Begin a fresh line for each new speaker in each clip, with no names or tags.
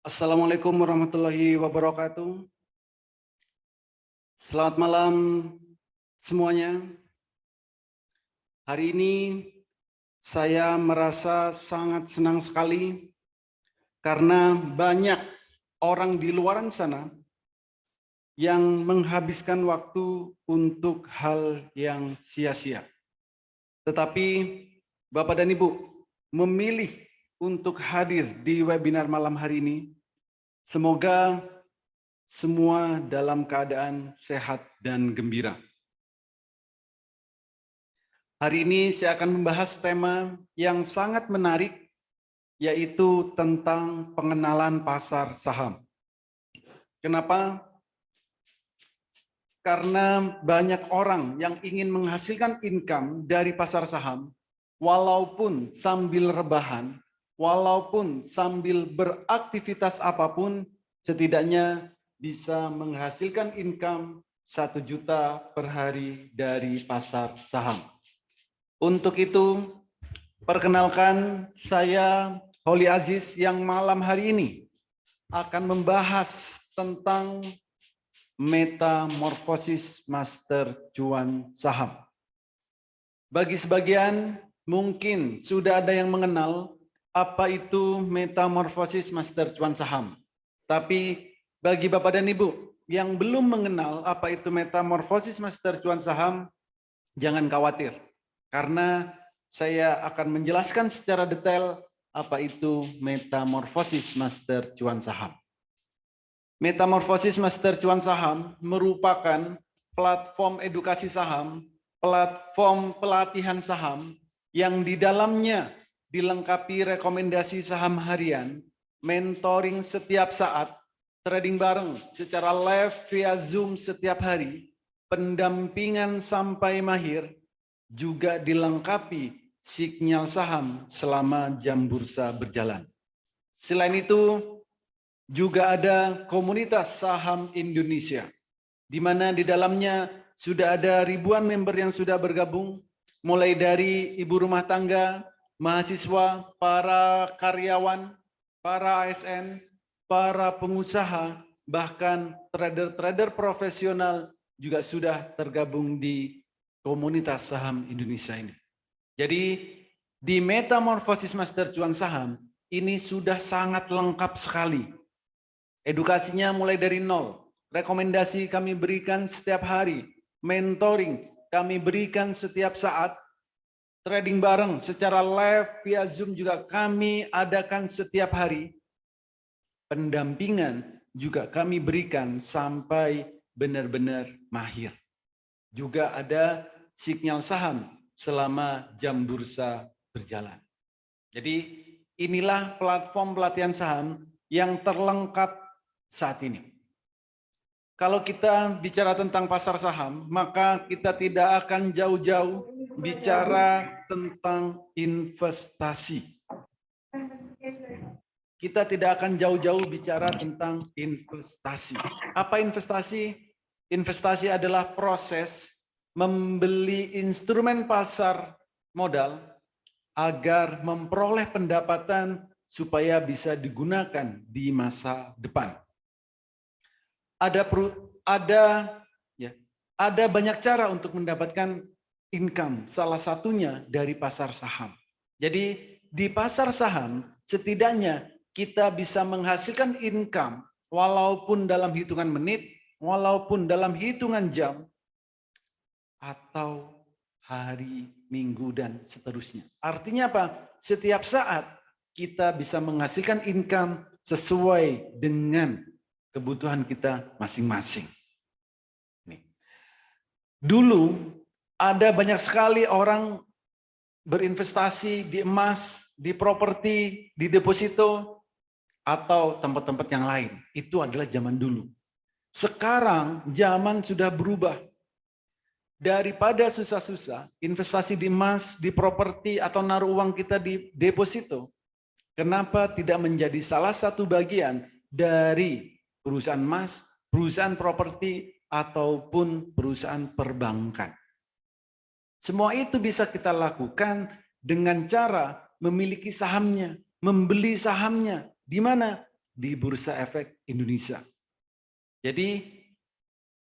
Assalamualaikum warahmatullahi wabarakatuh. Selamat malam semuanya. Hari ini saya merasa sangat senang sekali karena banyak orang di luar sana yang menghabiskan waktu untuk hal yang sia-sia. Tetapi Bapak dan Ibu memilih untuk hadir di webinar malam hari ini. Semoga semua dalam keadaan sehat dan gembira. Hari ini saya akan membahas tema yang sangat menarik, yaitu tentang pengenalan pasar saham. Kenapa? Karena banyak orang yang ingin menghasilkan income dari pasar saham, walaupun sambil rebahan, walaupun sambil beraktivitas apapun, setidaknya bisa menghasilkan income 1 juta per hari dari pasar saham. Untuk itu, perkenalkan saya Holy Aziz yang malam hari ini akan membahas tentang metamorfosis master cuan saham. Bagi sebagian mungkin sudah ada yang mengenal apa itu metamorfosis master cuan saham. Tapi bagi Bapak dan Ibu yang belum mengenal apa itu metamorfosis master cuan saham, jangan khawatir. Karena saya akan menjelaskan secara detail apa itu metamorfosis master cuan saham. Metamorfosis Master Cuan Saham merupakan platform edukasi saham, platform pelatihan saham yang di dalamnya dilengkapi rekomendasi saham harian, mentoring setiap saat, trading bareng secara live via Zoom setiap hari, pendampingan sampai mahir, juga dilengkapi sinyal saham selama jam bursa berjalan. Selain itu, juga ada komunitas saham Indonesia, di mana di dalamnya sudah ada ribuan member yang sudah bergabung, mulai dari ibu rumah tangga, mahasiswa, para karyawan, para ASN, para pengusaha, bahkan trader-trader profesional juga sudah tergabung di komunitas saham Indonesia ini. Jadi di Metamorfosis Master Cuan Saham ini sudah sangat lengkap sekali. Edukasinya mulai dari nol, rekomendasi kami berikan setiap hari, mentoring kami berikan setiap saat, trading bareng secara live via Zoom juga kami adakan setiap hari, pendampingan juga kami berikan sampai benar-benar mahir. Juga ada sinyal saham selama jam bursa berjalan. Jadi inilah platform pelatihan saham yang terlengkap saat ini. Kalau kita bicara tentang pasar saham, maka kita tidak akan jauh-jauh bicara tentang investasi. Kita tidak akan jauh-jauh bicara tentang investasi. Apa investasi? Investasi adalah proses membeli instrumen pasar modal agar memperoleh pendapatan supaya bisa digunakan di masa depan. Ada banyak cara untuk mendapatkan income, salah satunya dari pasar saham. Jadi di pasar saham setidaknya kita bisa menghasilkan income walaupun dalam hitungan menit, walaupun dalam hitungan jam, atau hari, minggu, dan seterusnya. Artinya apa? Setiap saat kita bisa menghasilkan income sesuai dengan kebutuhan kita masing-masing. Dulu ada banyak sekali orang berinvestasi di emas, di properti, di deposito, atau tempat-tempat yang lain. Itu adalah zaman dulu. Sekarang zaman sudah berubah. Daripada susah-susah, investasi di emas, di properti, atau naruh uang kita di deposito, kenapa tidak menjadi salah satu bagian dari perusahaan emas, perusahaan properti, ataupun perusahaan perbankan? Semua itu bisa kita lakukan dengan cara memiliki sahamnya, membeli sahamnya. Di mana? di Bursa Efek Indonesia. Jadi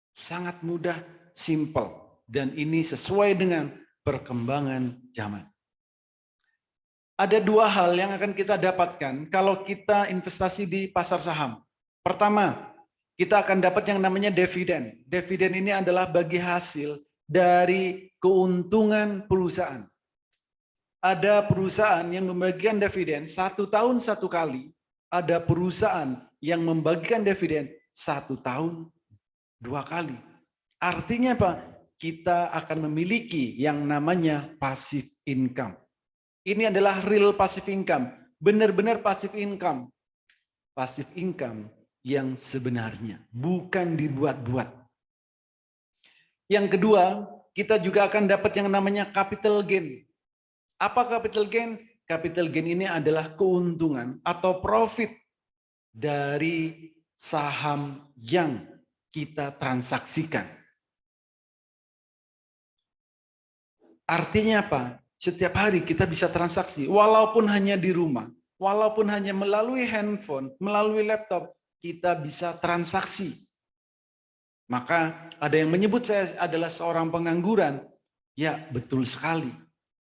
sangat mudah, simple, dan ini sesuai dengan perkembangan zaman. Ada dua hal yang akan kita dapatkan kalau kita investasi di pasar saham. Pertama, kita akan dapat yang namanya dividen. Dividen ini adalah bagi hasil dari keuntungan perusahaan. Ada perusahaan yang membagikan dividen 1 tahun 1 kali. Ada perusahaan yang membagikan dividen 1 tahun 2 kali. Artinya apa? Kita akan memiliki yang namanya passive income. Ini adalah real passive income, benar-benar passive income. Passive income yang sebenarnya, bukan dibuat-buat. Yang kedua, kita juga akan dapat yang namanya capital gain. Apa capital gain? Capital gain ini adalah keuntungan atau profit dari saham yang kita transaksikan. Artinya apa? Setiap hari kita bisa transaksi, walaupun hanya di rumah, walaupun hanya melalui handphone, melalui laptop, kita bisa transaksi. Maka ada yang menyebut saya adalah seorang pengangguran. Ya, betul sekali.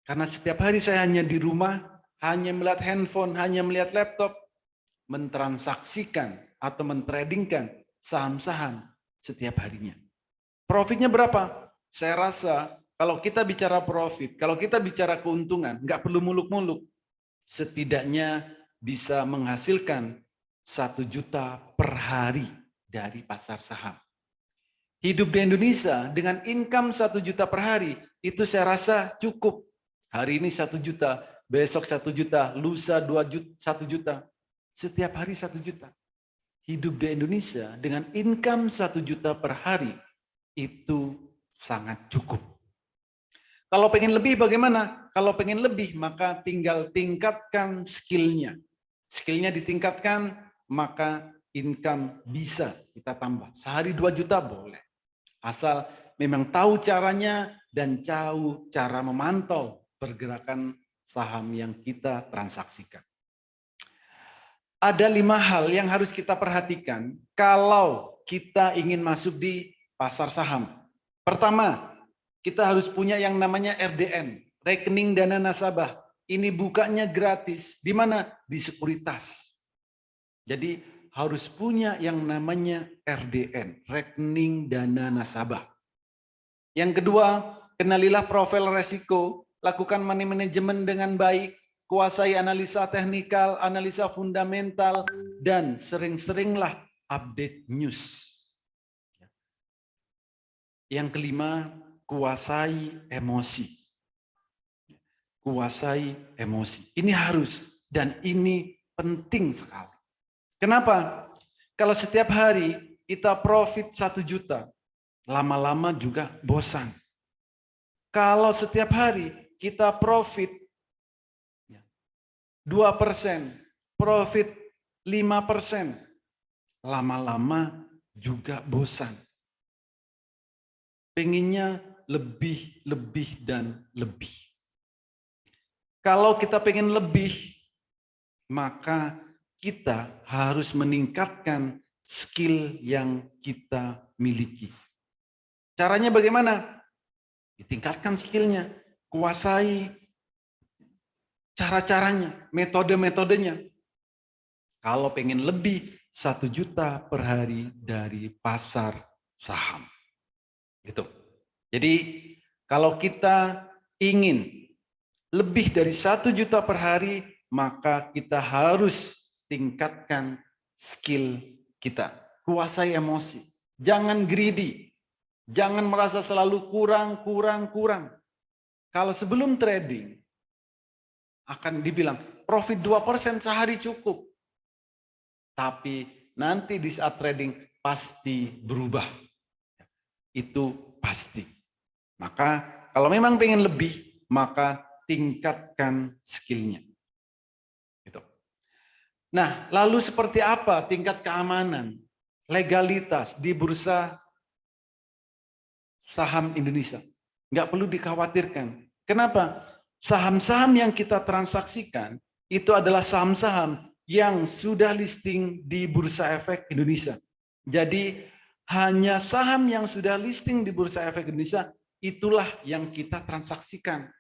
Karena setiap hari saya hanya di rumah, hanya melihat handphone, hanya melihat laptop, mentransaksikan atau mentradingkan saham-saham setiap harinya. Profitnya berapa? Saya rasa kalau kita bicara profit, kalau kita bicara keuntungan, nggak perlu muluk-muluk. Setidaknya bisa menghasilkan 1 juta per hari dari pasar saham. Hidup di Indonesia dengan income 1 juta per hari, itu saya rasa cukup. Hari ini 1 juta, besok 1 juta, lusa 1 juta. Setiap hari 1 juta. Hidup di Indonesia dengan income 1 juta per hari, itu sangat cukup. Kalau pengen lebih bagaimana? Kalau pengen lebih maka tinggal tingkatkan skillnya. Skillnya ditingkatkan maka income bisa kita tambah. Sehari 2 juta boleh. Asal memang tahu caranya dan tahu cara memantau pergerakan saham yang kita transaksikan. Ada 5 hal yang harus kita perhatikan kalau kita ingin masuk di pasar saham. Pertama, kita harus punya yang namanya RDN, rekening dana nasabah. Ini bukanya gratis. Di mana? Di sekuritas. Jadi harus punya yang namanya RDN, rekening dana nasabah. Yang kedua, kenalilah profil resiko, lakukan money management dengan baik, kuasai analisa teknikal, analisa fundamental, dan sering-seringlah update news. Yang kelima, kuasai emosi. Kuasai emosi. Ini harus dan ini penting sekali. Kenapa? Kalau setiap hari kita profit 1 juta, lama-lama juga bosan. Kalau setiap hari kita profit 2%, profit 5%, lama-lama juga bosan. Pengennya lebih, dan lebih. Kalau kita pengen lebih, maka kita harus meningkatkan skill yang kita miliki. Caranya bagaimana? Ditingkatkan skillnya, kuasai cara-caranya, metode-metodenya. Kalau pengen lebih 1 juta per hari dari pasar saham. Gitu. Jadi kalau kita ingin lebih dari 1 juta per hari, maka kita harus tingkatkan skill kita. Kuasai emosi. Jangan greedy. Jangan merasa selalu kurang. Kalau sebelum trading, akan dibilang profit 2% sehari cukup. Tapi nanti di saat trading pasti berubah. Itu pasti. Maka kalau memang pengen lebih, maka tingkatkan skillnya. Gitu. Nah, lalu seperti apa tingkat keamanan, legalitas di bursa saham Indonesia? Nggak perlu dikhawatirkan. Kenapa? Saham-saham yang kita transaksikan itu adalah saham-saham yang sudah listing di Bursa Efek Indonesia. Jadi hanya saham yang sudah listing di Bursa Efek Indonesia itulah yang kita transaksikan.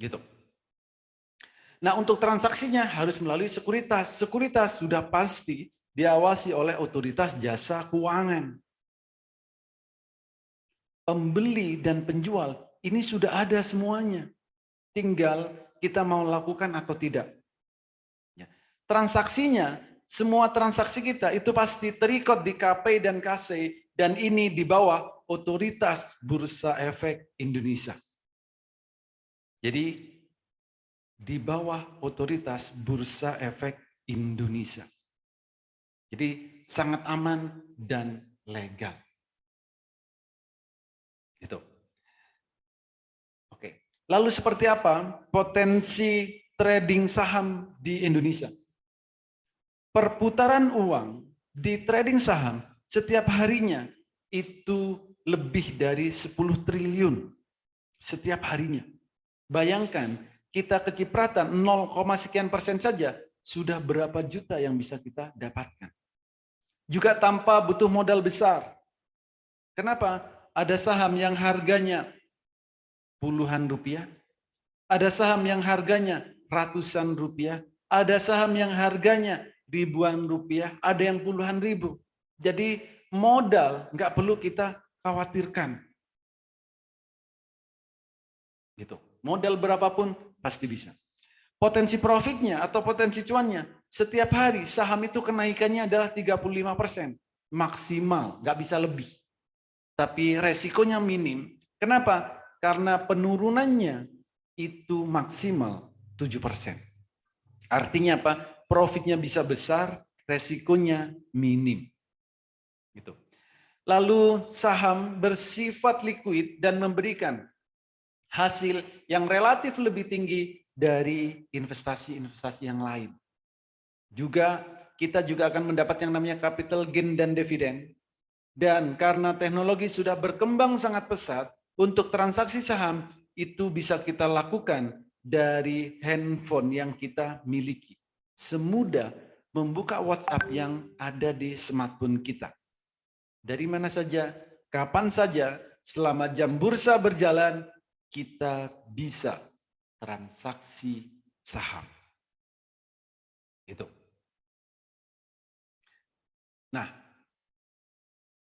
Gitu. Nah, untuk transaksinya harus melalui sekuritas. Sekuritas sudah pasti diawasi oleh otoritas jasa keuangan. Pembeli dan penjual ini sudah ada semuanya. Tinggal kita mau lakukan atau tidak. Transaksinya, semua transaksi kita itu pasti terikut di KP dan KC dan ini di bawah otoritas Bursa Efek Indonesia. Jadi di bawah otoritas Bursa Efek Indonesia. Jadi sangat aman dan legal. Gitu. Oke. Lalu seperti apa potensi trading saham di Indonesia? Perputaran uang di trading saham setiap harinya itu lebih dari 10 triliun setiap harinya. Bayangkan kita kecipratan 0, sekian persen saja sudah berapa juta yang bisa kita dapatkan. Juga tanpa butuh modal besar. Kenapa? Ada saham yang harganya puluhan rupiah, ada saham yang harganya ratusan rupiah, ada saham yang harganya ribuan rupiah, ada yang puluhan ribu. Jadi modal nggak perlu kita khawatirkan. Gitu. Modal berapapun pasti bisa. Potensi profitnya atau potensi cuannya, setiap hari saham itu kenaikannya adalah 35%. Maksimal, nggak bisa lebih. Tapi resikonya minim. Kenapa? Karena penurunannya itu maksimal 7%. Artinya apa? Profitnya bisa besar, resikonya minim. Gitu. Lalu saham bersifat likuid dan memberikan hasil yang relatif lebih tinggi dari investasi-investasi yang lain. Juga kita juga akan mendapat yang namanya capital gain dan dividen. Dan karena teknologi sudah berkembang sangat pesat, untuk transaksi saham itu bisa kita lakukan dari handphone yang kita miliki. Semudah membuka WhatsApp yang ada di smartphone kita. Dari mana saja, kapan saja, selama jam bursa berjalan, kita bisa transaksi saham. Itu. Nah,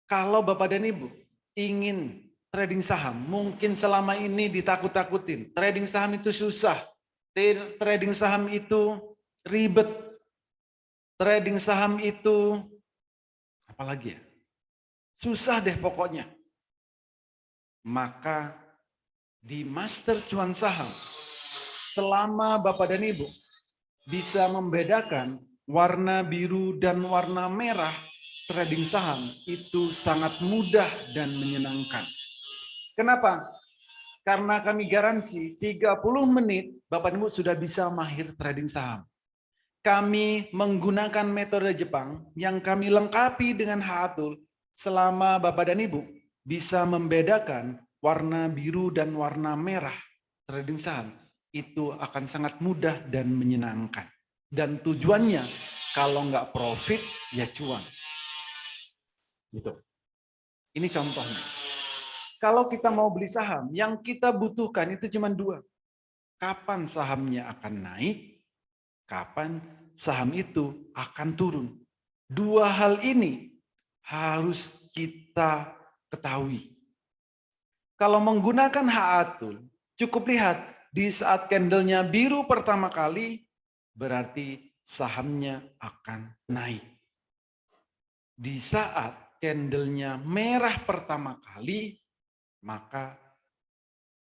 kalau Bapak dan Ibu ingin trading saham, mungkin selama ini ditakut-takutin. Trading saham itu susah. Trading saham itu ribet. Trading saham itu apalagi ya? Susah deh pokoknya. Maka di Master Cuan Saham, selama Bapak dan Ibu bisa membedakan warna biru dan warna merah trading saham, itu sangat mudah dan menyenangkan. Kenapa? Karena kami garansi 30 menit Bapak dan Ibu sudah bisa mahir trading saham. Kami menggunakan metode Jepang yang kami lengkapi dengan Haatul. Selama Bapak dan Ibu bisa membedakan warna biru dan warna merah trading saham, itu akan sangat mudah dan menyenangkan. Dan tujuannya kalau nggak profit ya cuan. Gitu. Ini contohnya. Kalau kita mau beli saham, yang kita butuhkan itu cuma dua. Kapan sahamnya akan naik, kapan saham itu akan turun. Dua hal ini harus kita ketahui. Kalau menggunakan Haatul, cukup lihat di saat candlenya biru pertama kali, berarti sahamnya akan naik. Di saat candlenya merah pertama kali, maka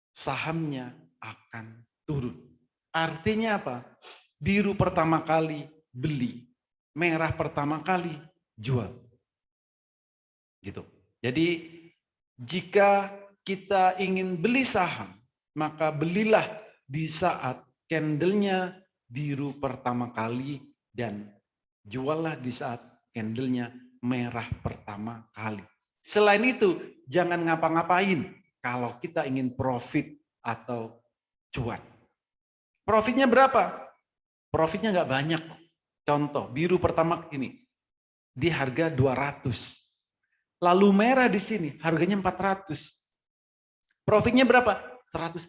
sahamnya akan turun. Artinya apa? Biru pertama kali beli, merah pertama kali jual. Gitu. Jadi jika kita ingin beli saham, maka belilah di saat candlenya biru pertama kali dan juallah di saat candlenya merah pertama kali. Selain itu, jangan ngapa-ngapain kalau kita ingin profit atau cuan. Profitnya berapa? Profitnya nggak banyak. Contoh, biru pertama ini di harga 200. Lalu merah di sini harganya 400. Profitnya berapa? 100%.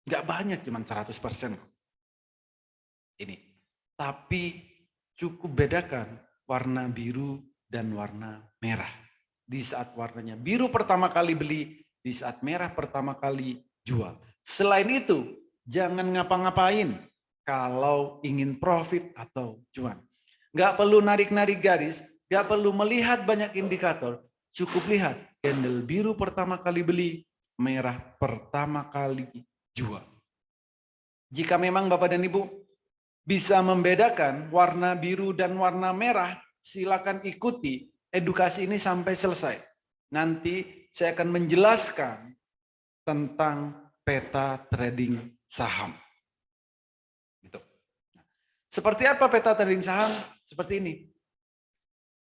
Nggak banyak, cuma 100%. Ini. Tapi cukup bedakan warna biru dan warna merah. Di saat warnanya biru pertama kali beli, di saat merah pertama kali jual. Selain itu, jangan ngapa-ngapain kalau ingin profit atau cuan. Nggak perlu narik-narik garis, nggak perlu melihat banyak indikator. Cukup lihat candle biru pertama kali beli, merah pertama kali jual. Jika memang Bapak dan Ibu bisa membedakan warna biru dan warna merah, silakan ikuti edukasi ini sampai selesai. Nanti saya akan menjelaskan tentang peta trading saham. Gitu. Seperti apa peta trading saham? Seperti ini.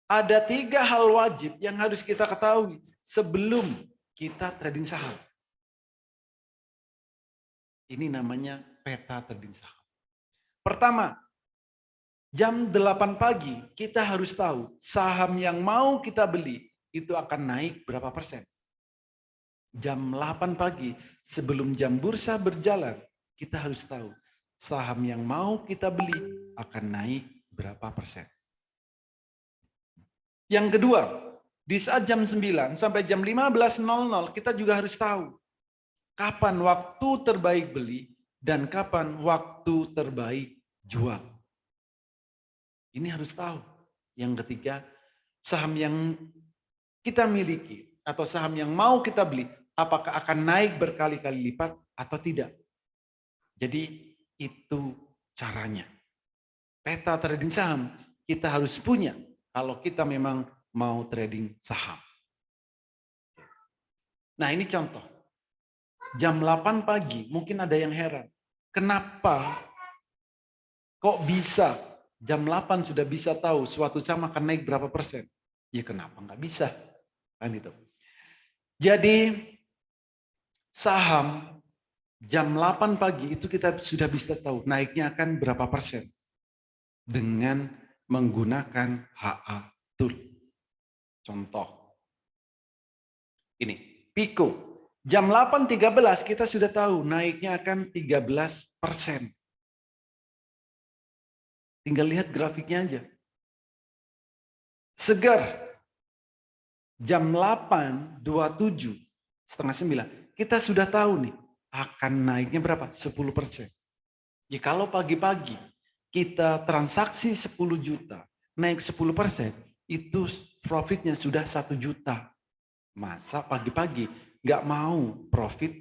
Ada 3 hal wajib yang harus kita ketahui sebelum kita trading saham. Ini namanya peta trading saham. Pertama, jam 8 pagi kita harus tahu saham yang mau kita beli itu akan naik berapa persen. Jam 8 pagi sebelum jam bursa berjalan kita harus tahu saham yang mau kita beli akan naik berapa persen. Yang kedua, di saat jam 9 sampai jam 15.00 kita juga harus tahu kapan waktu terbaik beli dan kapan waktu terbaik jual. Ini harus tahu. Yang ketiga, saham yang kita miliki atau saham yang mau kita beli, apakah akan naik berkali-kali lipat atau tidak. Jadi itu caranya. Peta trading saham kita harus punya kalau kita memang mau trading saham. Nah ini contoh. Jam 8 pagi mungkin ada yang heran. Kenapa kok bisa jam 8 sudah bisa tahu suatu saham akan naik berapa persen? Ya kenapa nggak bisa? Kan itu. Jadi saham jam 8 pagi itu kita sudah bisa tahu naiknya akan berapa persen. Dengan menggunakan HA Tool. Contoh. Ini, Pico. Jam 8.13 kita sudah tahu naiknya akan 13%. Tinggal lihat grafiknya aja. Segar. Jam 8.27, setengah 9. Kita sudah tahu nih akan naiknya berapa? 10%. Ya kalau pagi-pagi kita transaksi 10 juta, naik 10%, itu profitnya sudah 1 juta. Masa pagi-pagi nggak mau profit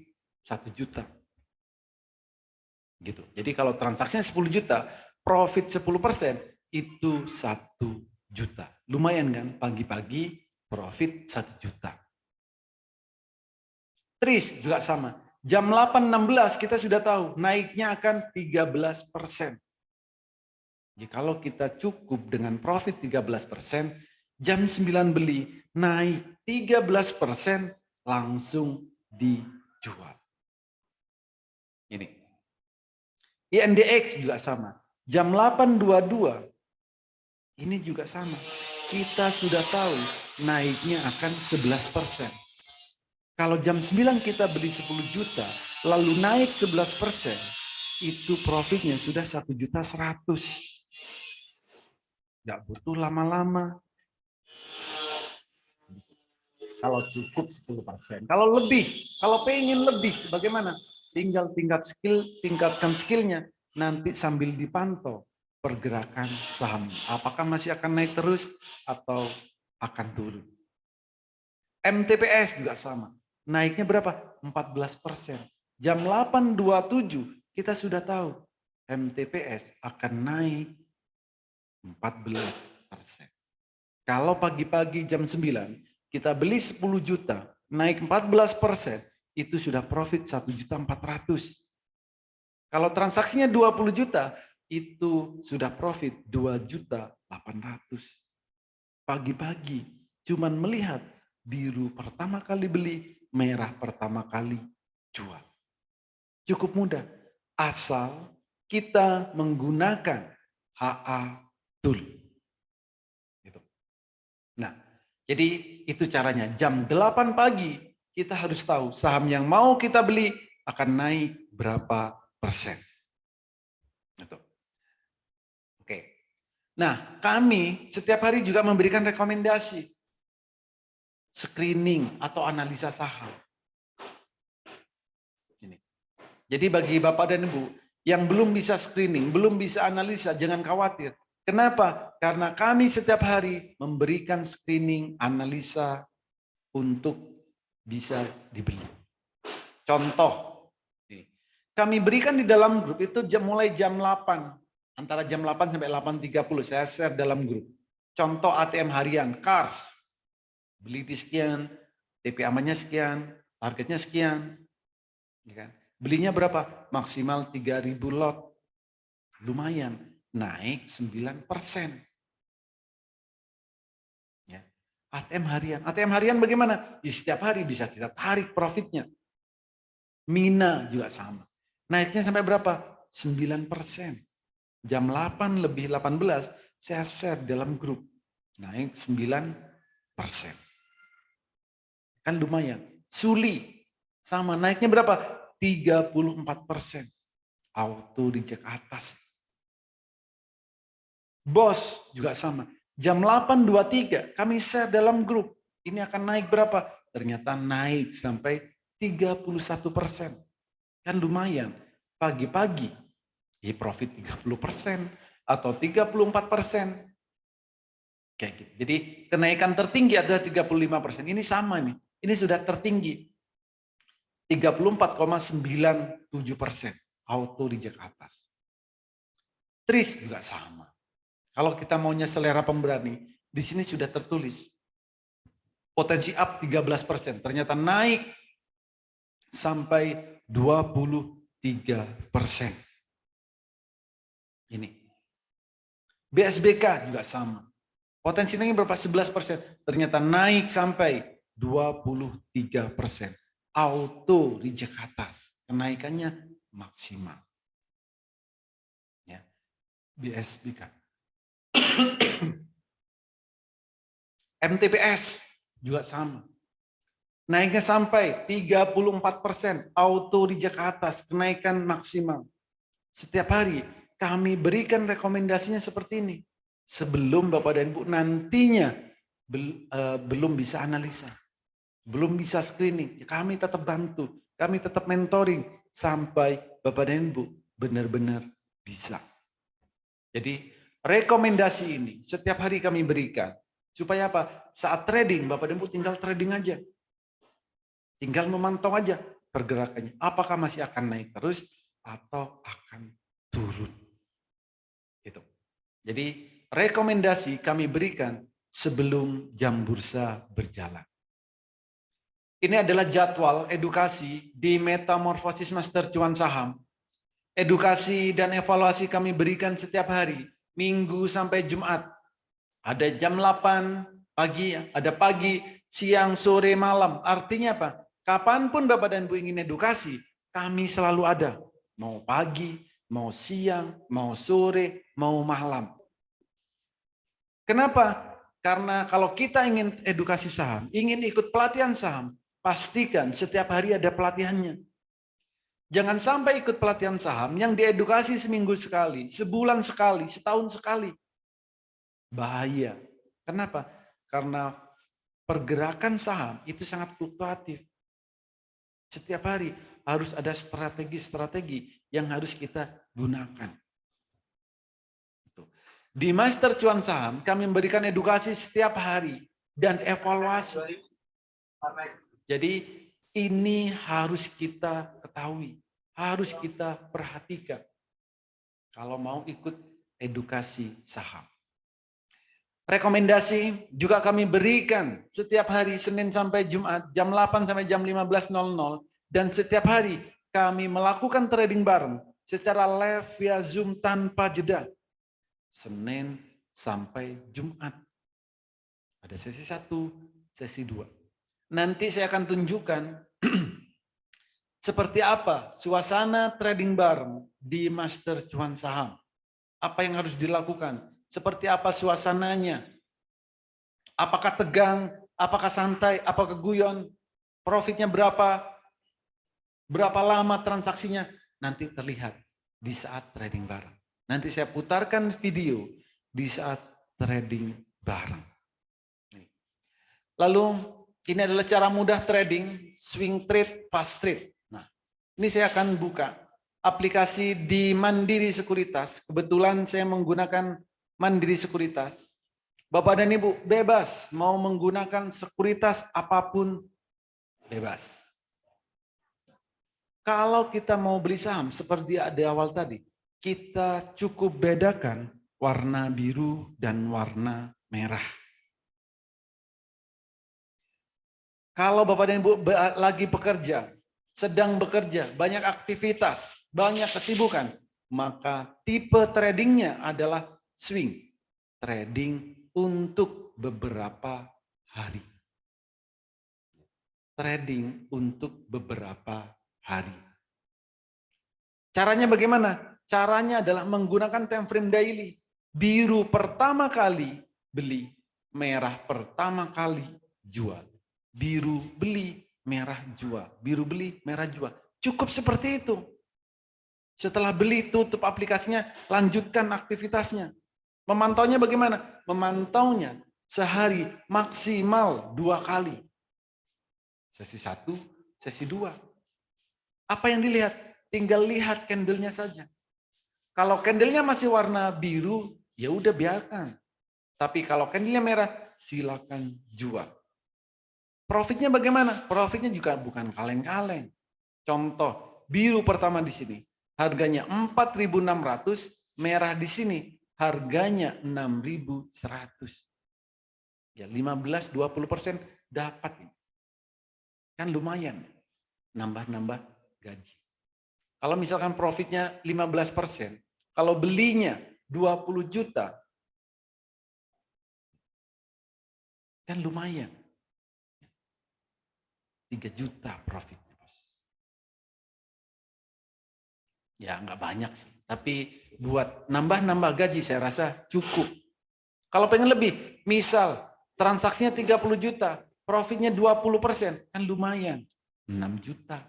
1 juta. Gitu. Jadi kalau transaksinya 10 juta, profit 10% itu 1 juta. Lumayan kan pagi-pagi profit 1 juta. Tris juga sama. Jam 8.16 kita sudah tahu naiknya akan 13%. Jadi kalau kita cukup dengan profit 13%, jam 9 beli naik 13% langsung dijual. Ini. INDX juga sama. Jam 8.22 ini juga sama. Kita sudah tahu naiknya akan 11%. Kalau jam 9 kita beli 10 juta, lalu naik 11%, itu profitnya sudah 1.100.000. Nggak butuh lama-lama. Kalau cukup 10%. Kalau lebih, kalau pengen lebih, bagaimana? Tinggal tingkatkan skillnya. Nanti sambil dipantau pergerakan saham. Apakah masih akan naik terus atau akan turun? MTPS juga sama. Naiknya berapa? 14%. Jam 8.27 kita sudah tahu MTPS akan naik 14%. Kalau pagi-pagi jam 9 kita beli 10 juta, naik 14%, itu sudah profit 1.400.000. Kalau transaksinya 20 juta, itu sudah profit 2.800.000. Pagi-pagi cuman melihat biru pertama kali beli, merah pertama kali jual. Cukup mudah, asal kita menggunakan HA Tool. Gitu. Nah, jadi itu caranya. Jam 8 pagi kita harus tahu saham yang mau kita beli akan naik berapa persen. Gitu. Oke. Nah, kami setiap hari juga memberikan rekomendasi screening atau analisa saham. Ini. Jadi bagi Bapak dan Ibu yang belum bisa screening, belum bisa analisa, jangan khawatir. Kenapa? Karena kami setiap hari memberikan screening, analisa untuk bisa dibeli. Contoh, kami berikan di dalam grup itu mulai jam 8. Antara jam 8 sampai 8.30 saya share dalam grup. Contoh ATM harian, Kars. Beli di sekian, TP amannya sekian, targetnya sekian. Belinya berapa? Maksimal 3.000 lot. Lumayan, naik 9%. Ya. ATM harian bagaimana? Di setiap hari bisa kita tarik profitnya. Mina juga sama. Naiknya sampai berapa? 9%. Jam 8 lebih 18 saya share dalam grup. Naik 9%. Kan lumayan. Suli sama naiknya berapa? 34%. Auto reject atas. Bos juga sama. Jam 8.23 kami share dalam grup. Ini akan naik berapa? Ternyata naik sampai 31%. Kan lumayan. Pagi-pagi profit 30% atau 34%. Kayak gitu. Jadi kenaikan tertinggi adalah 35%. Ini sama nih. Ini sudah tertinggi. 34,97%. Auto reject atas. Tris juga sama. Kalau kita maunya selera pemberani, di sini sudah tertulis. Potensi up 13%. Ternyata naik sampai 23%. Ini. BSBK juga sama. Potensi naiknya berapa? 11%. Ternyata naik sampai 23%. Auto reject atas. Kenaikannya maksimal. Ya. BSBK. MTPS juga sama. Naiknya sampai 34%. Auto reject atas. Kenaikan maksimal. Setiap hari kami berikan rekomendasinya seperti ini. Sebelum Bapak dan Ibu nantinya belum bisa analisa. Belum bisa screening. Kami tetap bantu. Kami tetap mentoring. Sampai Bapak dan Ibu benar-benar bisa. Jadi rekomendasi ini setiap hari kami berikan. Supaya apa? Saat trading Bapak dan Ibu tinggal trading aja. Tinggal memantau aja pergerakannya. Apakah masih akan naik terus atau akan turun. Gitu. Jadi rekomendasi kami berikan sebelum jam bursa berjalan. Ini adalah jadwal edukasi di Metamorfosis Master Cuan Saham. Edukasi dan evaluasi kami berikan setiap hari, Minggu sampai Jumat. Ada jam 8 pagi, ada pagi, siang, sore, malam. Artinya apa? Kapanpun Bapak dan Ibu ingin edukasi, kami selalu ada. Mau pagi, mau siang, mau sore, mau malam. Kenapa? Karena kalau kita ingin edukasi saham, ingin ikut pelatihan saham, pastikan setiap hari ada pelatihannya. Jangan sampai ikut pelatihan saham yang diedukasi seminggu sekali, sebulan sekali, setahun sekali. Bahaya. Kenapa? Karena pergerakan saham itu sangat fluktuatif. Setiap hari harus ada strategi-strategi yang harus kita gunakan. Di Master Cuan Saham, kami memberikan edukasi setiap hari dan evaluasi. Jadi ini harus kita ketahui, harus kita perhatikan kalau mau ikut edukasi saham. Rekomendasi juga kami berikan setiap hari Senin sampai Jumat jam 8 sampai jam 15.00 dan setiap hari kami melakukan trading bareng secara live via Zoom tanpa jeda. Senin sampai Jumat. Ada sesi 1, sesi 2. Nanti saya akan tunjukkan Seperti apa suasana trading bareng di Master Cuan Saham? Apa yang harus dilakukan? Seperti apa suasananya? Apakah tegang? Apakah santai? Apakah guyon? Profitnya berapa? Berapa lama transaksinya? Nanti terlihat di saat trading bareng. Nanti saya putarkan video di saat trading bareng. Lalu ini adalah cara mudah trading, swing trade, fast trade. Nah, ini saya akan buka aplikasi di Mandiri Sekuritas. Kebetulan saya menggunakan Mandiri Sekuritas. Bapak dan Ibu bebas mau menggunakan sekuritas apapun, bebas. Kalau kita mau beli saham seperti di awal tadi, kita cukup bedakan warna biru dan warna merah. Kalau Bapak dan Ibu lagi bekerja, sedang bekerja, banyak aktivitas, banyak kesibukan, maka tipe tradingnya adalah swing trading untuk beberapa hari. Trading untuk beberapa hari. Caranya bagaimana? Caranya adalah menggunakan time frame daily. Biru pertama kali beli, merah pertama kali jual. Biru beli, merah jual. Biru beli, merah jual. Cukup seperti itu. Setelah beli, tutup aplikasinya, lanjutkan aktivitasnya. Memantaunya bagaimana? Memantaunya sehari maksimal 2 kali. Sesi 1, sesi 2. Apa yang dilihat? Tinggal lihat candlenya saja. Kalau candlenya masih warna biru, ya udah biarkan. Tapi kalau candlenya merah, silakan jual. Profitnya bagaimana? Profitnya juga bukan kaleng-kaleng. Contoh, biru pertama di sini, harganya 4.600, merah di sini, harganya 6.100. Ya 15-20% dapat. Kan lumayan, nambah-nambah gaji. Kalau misalkan profitnya 15%, kalau belinya 20 juta, kan lumayan. 3 juta profitnya. Ya nggak banyak sih, tapi buat nambah-nambah gaji saya rasa cukup. Kalau pengen lebih, misal transaksinya 30 juta, profitnya 20%, kan lumayan, 6 juta.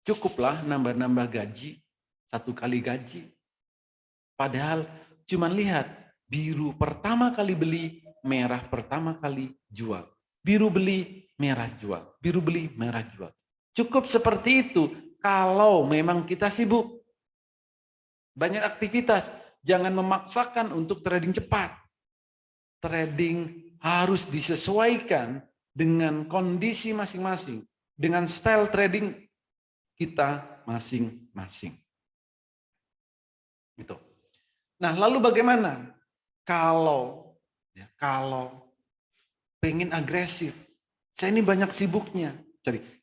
Cukuplah nambah-nambah gaji, 1 kali gaji. Padahal cuma lihat, biru pertama kali beli, merah pertama kali jual. Biru beli, merah jual. Biru beli, merah jual. Cukup seperti itu kalau memang kita sibuk. Banyak aktivitas, jangan memaksakan untuk trading cepat. Trading harus disesuaikan dengan kondisi masing-masing, dengan style trading kita masing-masing. Gitu. Nah, lalu bagaimana kalau pengen agresif? Saya ini banyak sibuknya,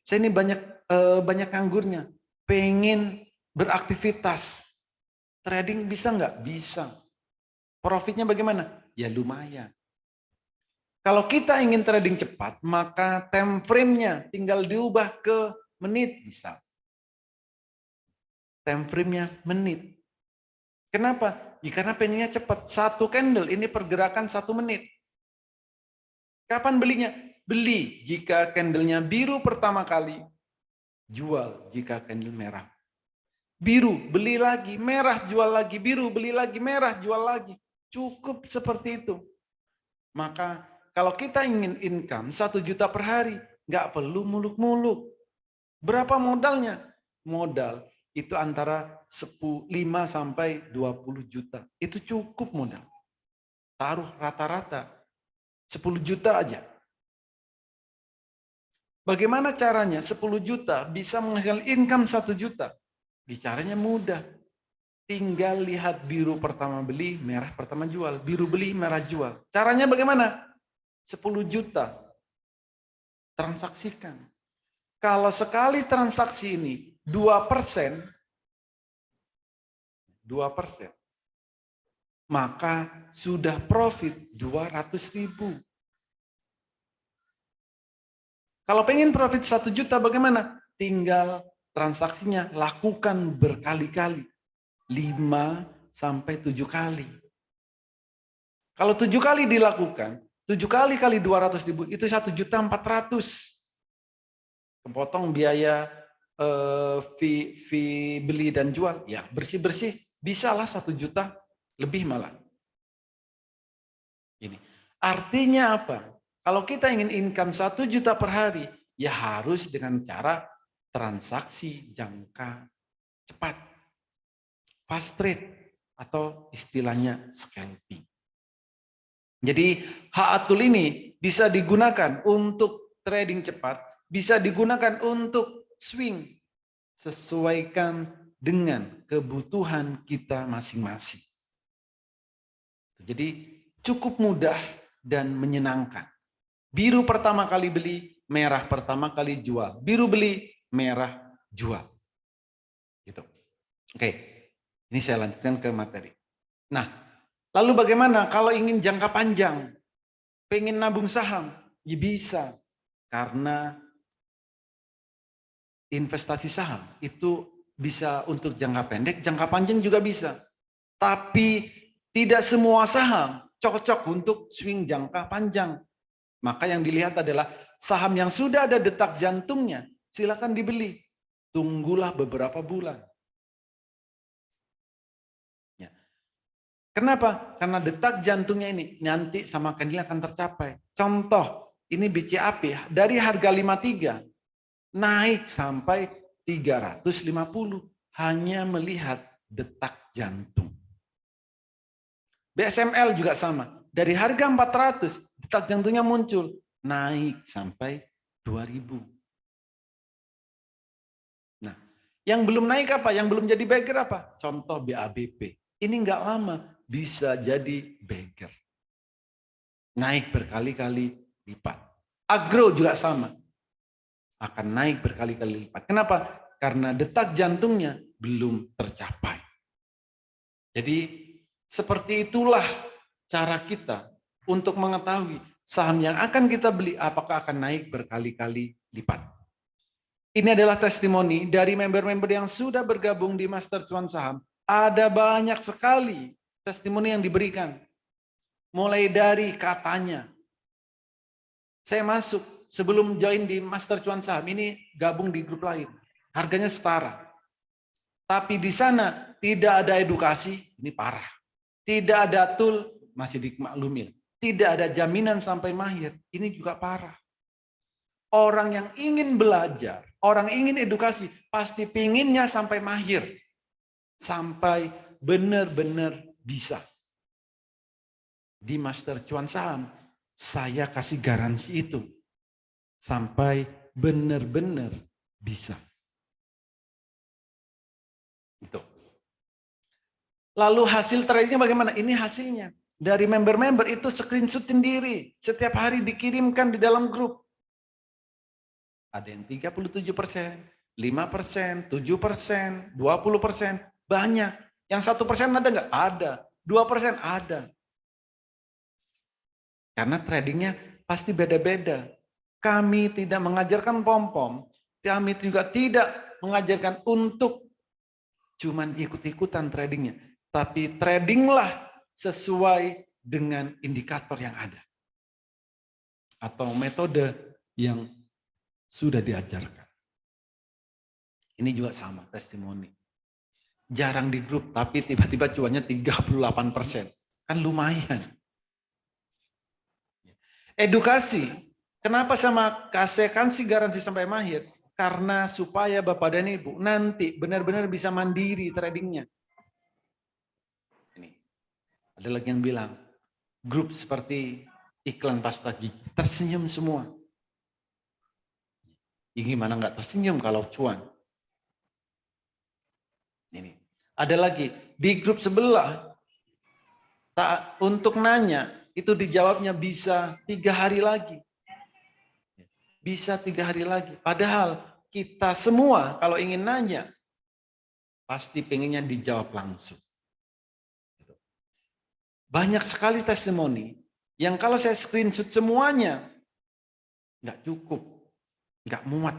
saya ini banyak anggurnya, pengen beraktivitas. Trading bisa nggak? Bisa. Profitnya bagaimana? Ya lumayan. Kalau kita ingin trading cepat, maka time frame-nya tinggal diubah ke menit bisa. Time frame-nya menit. Kenapa? Ya karena pengennya cepat. 1 candle ini pergerakan 1 menit. Kapan belinya? Beli jika candlenya biru pertama kali, jual jika candle merah. Biru, beli lagi, merah, jual lagi, biru, beli lagi, merah, jual lagi. Cukup seperti itu. Maka kalau kita ingin income 1 juta per hari, nggak perlu muluk-muluk. Berapa modalnya? Modal itu antara 5 sampai 20 juta. Itu cukup modal. Taruh rata-rata 10 juta aja. Bagaimana caranya 10 juta bisa menghasilkan income 1 juta? Caranya mudah. Tinggal lihat biru pertama beli, merah pertama jual. Biru beli, merah jual. Caranya bagaimana? 10 juta. Transaksikan. Kalau sekali transaksi ini 2%, maka sudah profit 200.000. Kalau pengen profit 1 juta bagaimana? tinggal transaksinya lakukan berkali-kali. 5 sampai 7 kali. Kalau 7 kali dilakukan, 7 kali kali 200.000 itu 1.400.000. Kepotong biaya fee beli dan jual. Ya bersih-bersih bisalah 1 juta lebih malah. Ini artinya apa? Kalau kita ingin income 1 juta per hari, ya harus dengan cara transaksi jangka cepat, fast trade, atau istilahnya scalping. Jadi Haatul ini bisa digunakan untuk trading cepat, bisa digunakan untuk swing, sesuaikan dengan kebutuhan kita masing-masing. Jadi cukup mudah dan menyenangkan. Biru pertama kali beli, merah pertama kali jual. Biru beli, merah jual. Gitu. Oke, ini saya lanjutkan ke materi. Nah, lalu bagaimana kalau ingin jangka panjang? Pengen nabung saham? Ya bisa. Karena investasi saham itu bisa untuk jangka pendek, jangka panjang juga bisa. Tapi tidak semua saham cocok untuk swing jangka panjang. Maka yang dilihat adalah saham yang sudah ada detak jantungnya, silakan dibeli. Tunggulah beberapa bulan. Ya. Kenapa? Karena detak jantungnya ini nanti sama kandilan akan tercapai. Contoh, ini BCAP dari harga 53 naik sampai 350 hanya melihat detak jantung. BSML juga sama. Dari harga 400, detak jantungnya muncul. Naik sampai 2000. Nah, yang belum naik apa? Yang belum jadi bagger apa? Contoh BABP. Ini nggak lama, bisa jadi bagger. Naik berkali-kali lipat. Agro juga sama. Akan naik berkali-kali lipat. Kenapa? Karena detak jantungnya belum tercapai. Jadi, seperti itulah cara kita untuk mengetahui saham yang akan kita beli apakah akan naik berkali-kali lipat. Ini adalah testimoni dari member-member yang sudah bergabung di Master Cuan Saham. Ada banyak sekali testimoni yang diberikan. Mulai dari katanya, saya masuk sebelum join di Master Cuan Saham, ini gabung di grup lain. Harganya setara. Tapi di sana tidak ada edukasi, ini parah. Tidak ada tool, masih dimaklumin. Tidak ada jaminan sampai mahir, ini juga parah. Orang yang ingin belajar, orang ingin edukasi, pasti pinginnya sampai mahir. Sampai benar-benar bisa. Di Master Cuan Saham, saya kasih garansi itu. Sampai benar-benar bisa. Itu. Lalu hasil tradingnya bagaimana? Ini hasilnya. Dari member-member itu screenshot sendiri. Setiap hari dikirimkan di dalam grup. Ada yang 37%, 5%, 7%, 20%. Banyak. Yang 1% ada nggak? Ada. 2% ada. Karena tradingnya pasti beda-beda. Kami tidak mengajarkan pom-pom. Kami juga tidak mengajarkan untuk cuman ikut-ikutan tradingnya. Tapi tradinglah sesuai dengan indikator yang ada. Atau metode yang sudah diajarkan. Ini juga sama testimoni. Jarang di grup, tapi tiba-tiba cuannya 38%. Kan lumayan. Edukasi. Kenapa sama kasih garansi sampai mahir? Karena supaya Bapak dan Ibu nanti benar-benar bisa mandiri tradingnya. Ada lagi yang bilang, grup seperti iklan pasta gigi, tersenyum semua. Ya gimana nggak tersenyum kalau cuan? Ini. Ada lagi, di grup sebelah, untuk nanya, itu dijawabnya bisa 3 hari lagi. Bisa 3 hari lagi. Padahal kita semua kalau ingin nanya, pasti pengennya dijawab langsung. Banyak sekali testimoni yang kalau saya screenshot semuanya nggak cukup, nggak muat.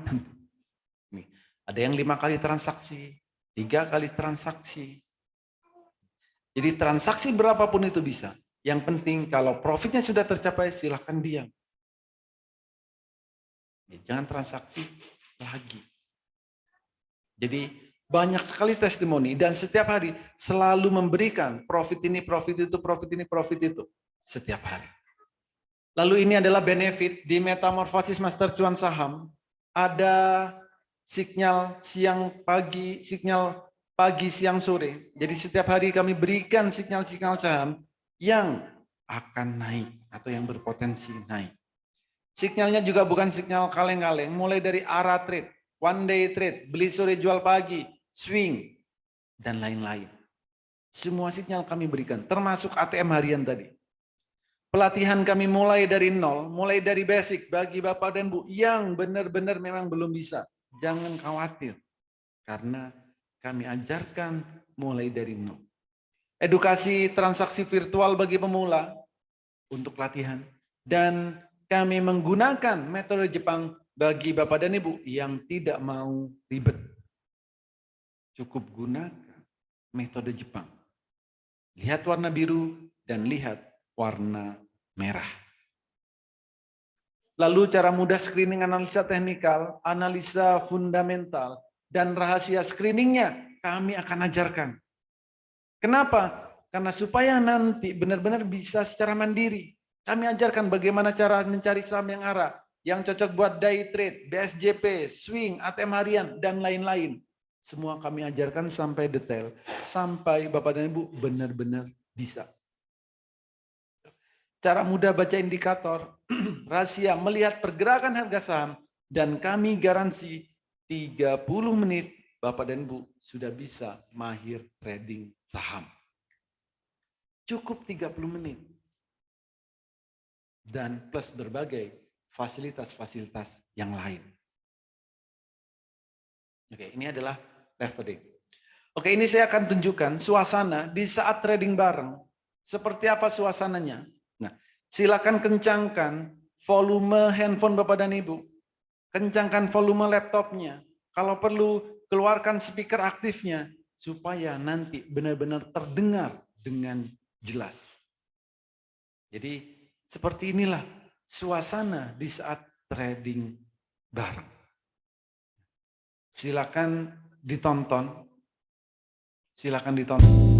Ada yang 5 kali transaksi, 3 kali transaksi. Jadi transaksi berapapun itu bisa. Yang penting kalau profitnya sudah tercapai, silahkan diam. Jangan transaksi lagi. Jadi banyak sekali testimoni dan setiap hari selalu memberikan profit ini, profit itu, profit ini, profit itu. Setiap hari. Lalu ini adalah benefit di metamorfosis master cuan saham. Ada sinyal siang pagi, sinyal pagi, siang, sore. Jadi setiap hari kami berikan sinyal-sinyal saham yang akan naik atau yang berpotensi naik. Sinyalnya juga bukan sinyal kaleng-kaleng, mulai dari arah trade, one day trade, beli sore jual pagi, swing, dan lain-lain. Semua sinyal kami berikan, termasuk ATM harian tadi. Pelatihan kami mulai dari nol, mulai dari basic bagi Bapak dan Bu yang benar-benar memang belum bisa. Jangan khawatir, karena kami ajarkan mulai dari nol. Edukasi transaksi virtual bagi pemula untuk latihan. Dan kami menggunakan metode Jepang bagi Bapak dan Ibu yang tidak mau ribet. Cukup gunakan metode Jepang. Lihat warna biru dan lihat warna merah. Lalu cara mudah screening analisa teknikal, analisa fundamental, dan rahasia screeningnya kami akan ajarkan. Kenapa? Karena supaya nanti benar-benar bisa secara mandiri. Kami ajarkan bagaimana cara mencari saham yang arah, yang cocok buat day trade, BSJP, swing, ATM harian, dan lain-lain. Semua kami ajarkan sampai detail, sampai Bapak dan Ibu benar-benar bisa. Cara mudah baca indikator, rahasia melihat pergerakan harga saham, dan kami garansi 30 menit Bapak dan Ibu sudah bisa mahir trading saham. Cukup 30 menit. Dan plus berbagai fasilitas-fasilitas yang lain. Oke, ini adalah leveraging. Oke, ini saya akan tunjukkan suasana di saat trading bareng. Seperti apa suasananya? Nah, silakan kencangkan volume handphone Bapak dan Ibu. Kencangkan volume laptopnya. Kalau perlu, keluarkan speaker aktifnya supaya nanti benar-benar terdengar dengan jelas. Jadi seperti inilah suasana di saat trading bareng. Silakan ditonton. Silakan ditonton.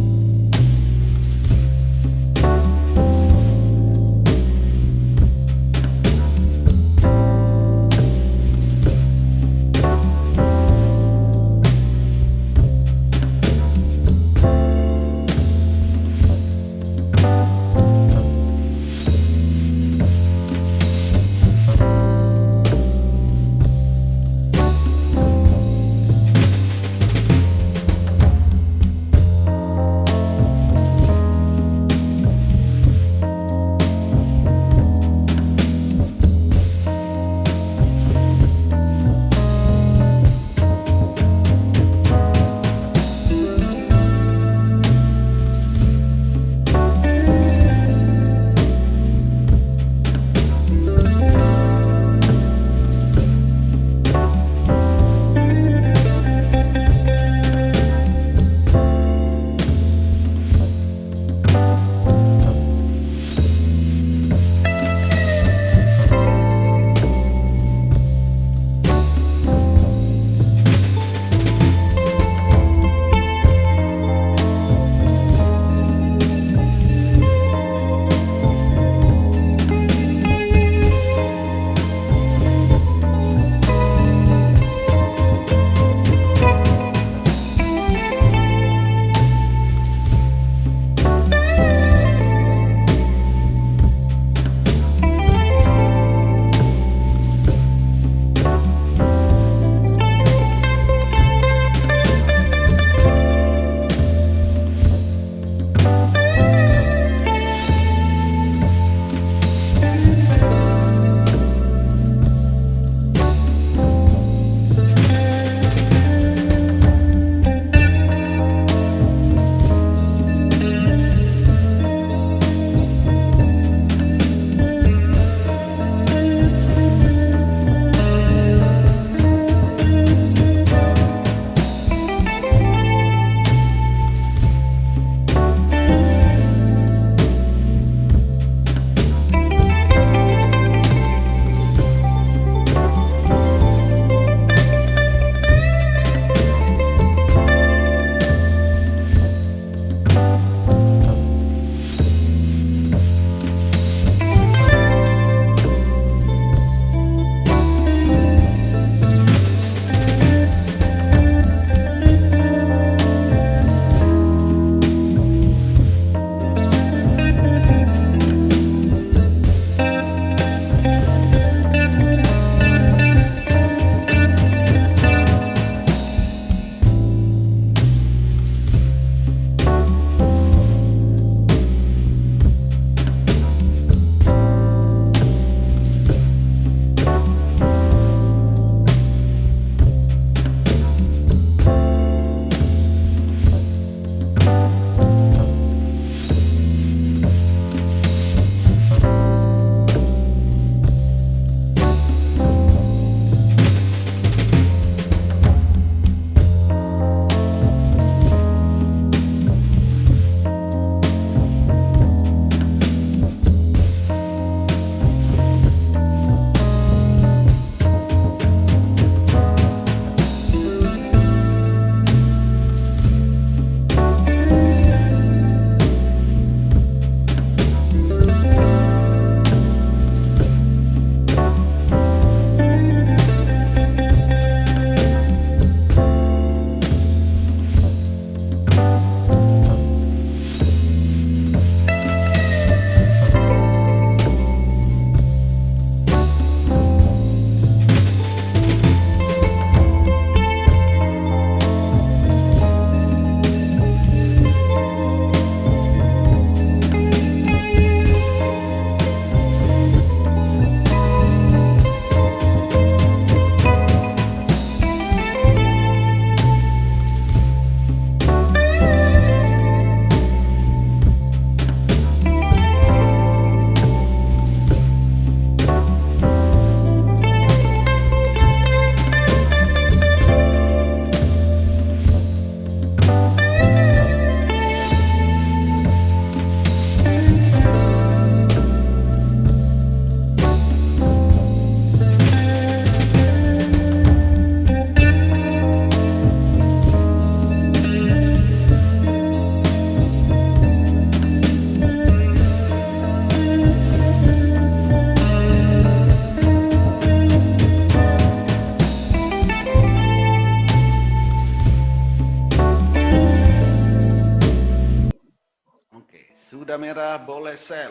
kuda merah boleh sell.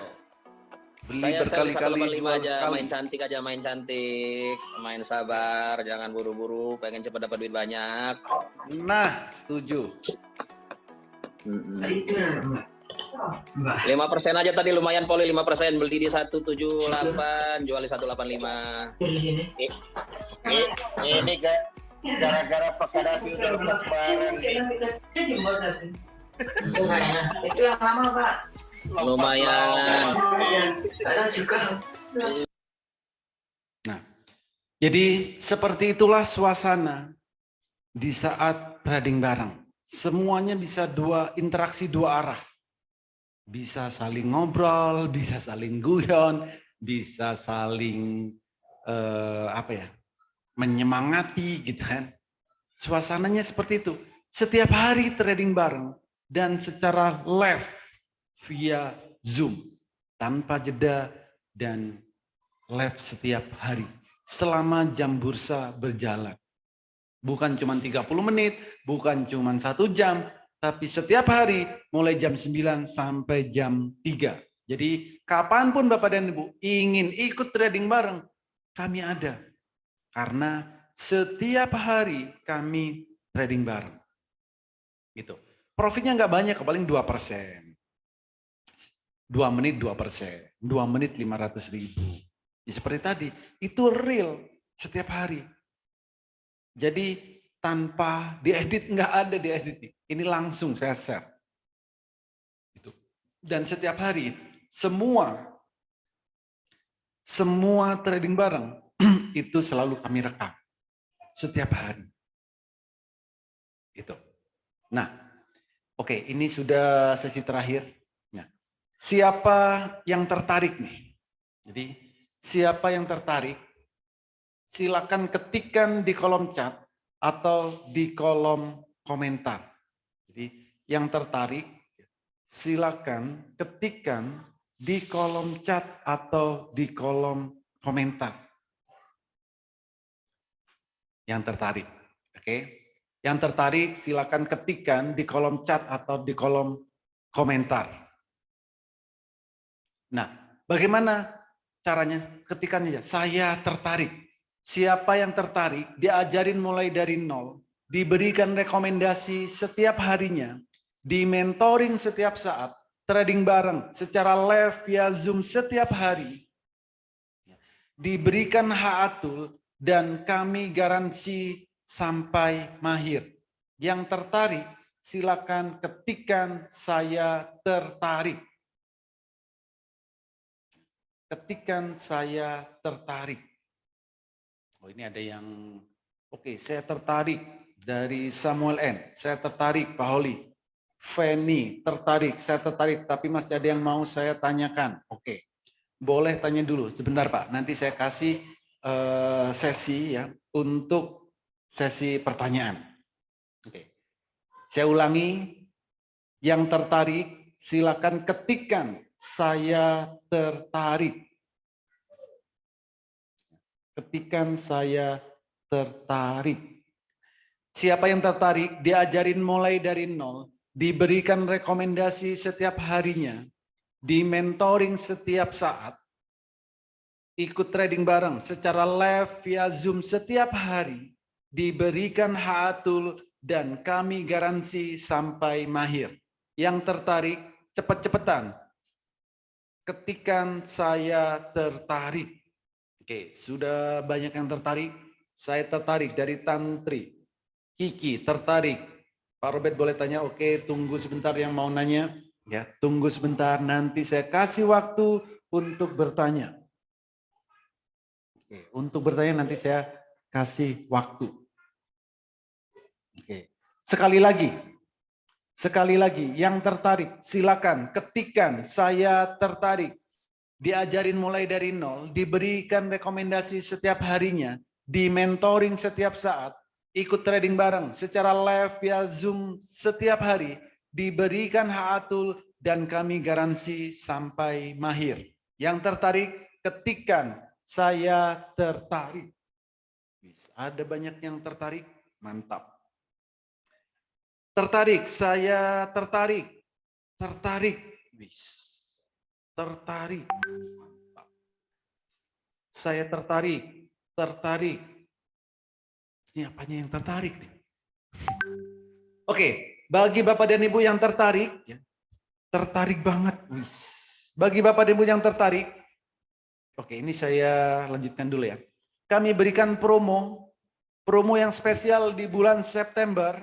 Beli
Saya sell
berkali-kali,
185
jual
aja,
sekali.
main cantik aja, main cantik, main sabar, jangan buru-buru, pengen cepat dapat duit banyak.
Nah, setuju.
5% aja tadi lumayan Poli, 5%, beli di 178, jual di 185.
Ini gara-gara Pak Kadafi udah lepas barang.
Itu yang lama Pak.
Lumayan.
Nah, jadi seperti itulah suasana di saat trading bareng. Semuanya bisa interaksi dua arah. Bisa saling ngobrol, bisa saling guyon, bisa saling menyemangati gitu kan. Suasananya seperti itu. Setiap hari trading bareng dan secara live via Zoom tanpa jeda dan live setiap hari selama jam bursa berjalan. Bukan cuma 30 menit, bukan cuma 1 jam, tapi setiap hari mulai jam 9 sampai jam 3. Jadi kapanpun Bapak dan Ibu ingin ikut trading bareng, kami ada. Karena setiap hari kami trading bareng. Gitu. Profitnya nggak banyak, paling 2%. 2 menit 2%, 2 menit 500.000. Ya, seperti tadi, itu real setiap hari. Jadi tanpa diedit, nggak ada diedit. Ini langsung saya share. Gitu. Dan setiap hari, semua trading bareng itu selalu kami rekam. Setiap hari. Gitu. Nah, oke, ini sudah sesi terakhir. Nah, siapa yang tertarik nih? Jadi, siapa yang tertarik? Silakan ketikkan di kolom chat atau di kolom komentar. Jadi, yang tertarik, silakan ketikkan di kolom chat atau di kolom komentar. Yang tertarik, oke? Yang tertarik silakan ketikkan di kolom chat atau di kolom komentar. Nah, bagaimana caranya? Ketikkan aja, saya tertarik. Siapa yang tertarik, diajarin mulai dari nol, diberikan rekomendasi setiap harinya, di mentoring setiap saat, trading bareng secara live via Zoom setiap hari, diberikan hak atul, dan kami garansi sampai mahir. Yang tertarik, silakan ketikkan saya tertarik. Ketikkan saya tertarik. Oh, ini ada yang, oke, saya tertarik dari Samuel N. Saya tertarik, Pak Holi. Feni, tertarik, saya tertarik, tapi masih ada yang mau saya tanyakan. Oke, boleh tanya dulu, sebentar Pak. Nanti saya kasih sesi ya untuk sesi pertanyaan. Oke, saya ulangi, yang tertarik silakan ketikkan saya tertarik. Ketikkan saya tertarik. Siapa yang tertarik, diajarin mulai dari nol, diberikan rekomendasi setiap harinya, di mentoring setiap saat, ikut trading bareng secara live via Zoom setiap hari, diberikan hak atul, dan kami garansi sampai mahir. Yang tertarik, cepat-cepatan, ketikkan saya tertarik. Oke, sudah banyak yang tertarik. Saya tertarik dari Tantri. Kiki tertarik. Pak Robert boleh tanya, oke, tunggu sebentar yang mau nanya. Ya, tunggu sebentar, nanti saya kasih waktu untuk bertanya. Oke, untuk bertanya nanti saya kasih waktu. Oke. Sekali lagi, yang tertarik silakan ketikkan saya tertarik. Diajarin mulai dari nol, diberikan rekomendasi setiap harinya, di mentoring setiap saat, ikut trading bareng secara live via Zoom setiap hari, diberikan hak atul, dan kami garansi sampai mahir. Yang tertarik, ketikkan saya tertarik. Ada banyak yang tertarik, mantap. Tertarik, saya tertarik. Tertarik, Tertarik. Saya tertarik. Tertarik. Ini apanya yang tertarik nih? Oke, bagi Bapak dan Ibu yang tertarik, ya, tertarik banget. Bagi Bapak dan Ibu yang tertarik, oke, ini saya lanjutkan dulu ya. Kami berikan promo yang spesial di bulan September.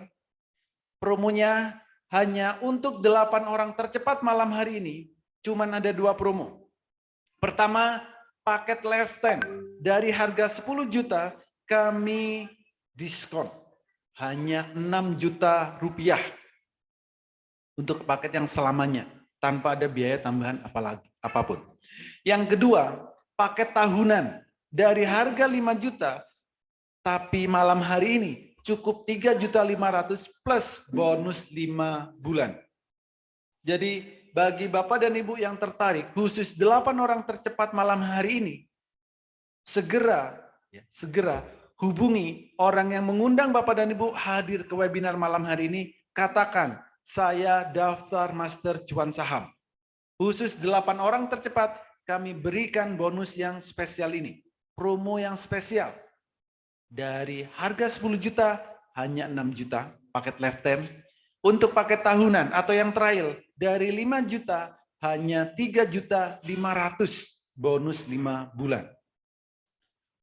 Promonya hanya untuk 8 orang tercepat malam hari ini. Cuman ada 2 promo. Pertama, paket lifetime dari harga 10 juta kami diskon. Hanya 6 juta rupiah untuk paket yang selamanya tanpa ada biaya tambahan apapun. Yang kedua, paket tahunan dari harga 5 juta tapi malam hari ini cukup 3.500.000 plus bonus 5 bulan. Jadi bagi Bapak dan Ibu yang tertarik, khusus 8 orang tercepat malam hari ini, segera hubungi orang yang mengundang Bapak dan Ibu hadir ke webinar malam hari ini. Katakan, saya daftar Master Cuan Saham. Khusus 8 orang tercepat, kami berikan bonus yang spesial ini. Promo yang spesial. Dari harga 10 juta, hanya 6 juta paket lifetime. Untuk paket tahunan atau yang trial, dari 5 juta, hanya 3.500.000 bonus 5 bulan.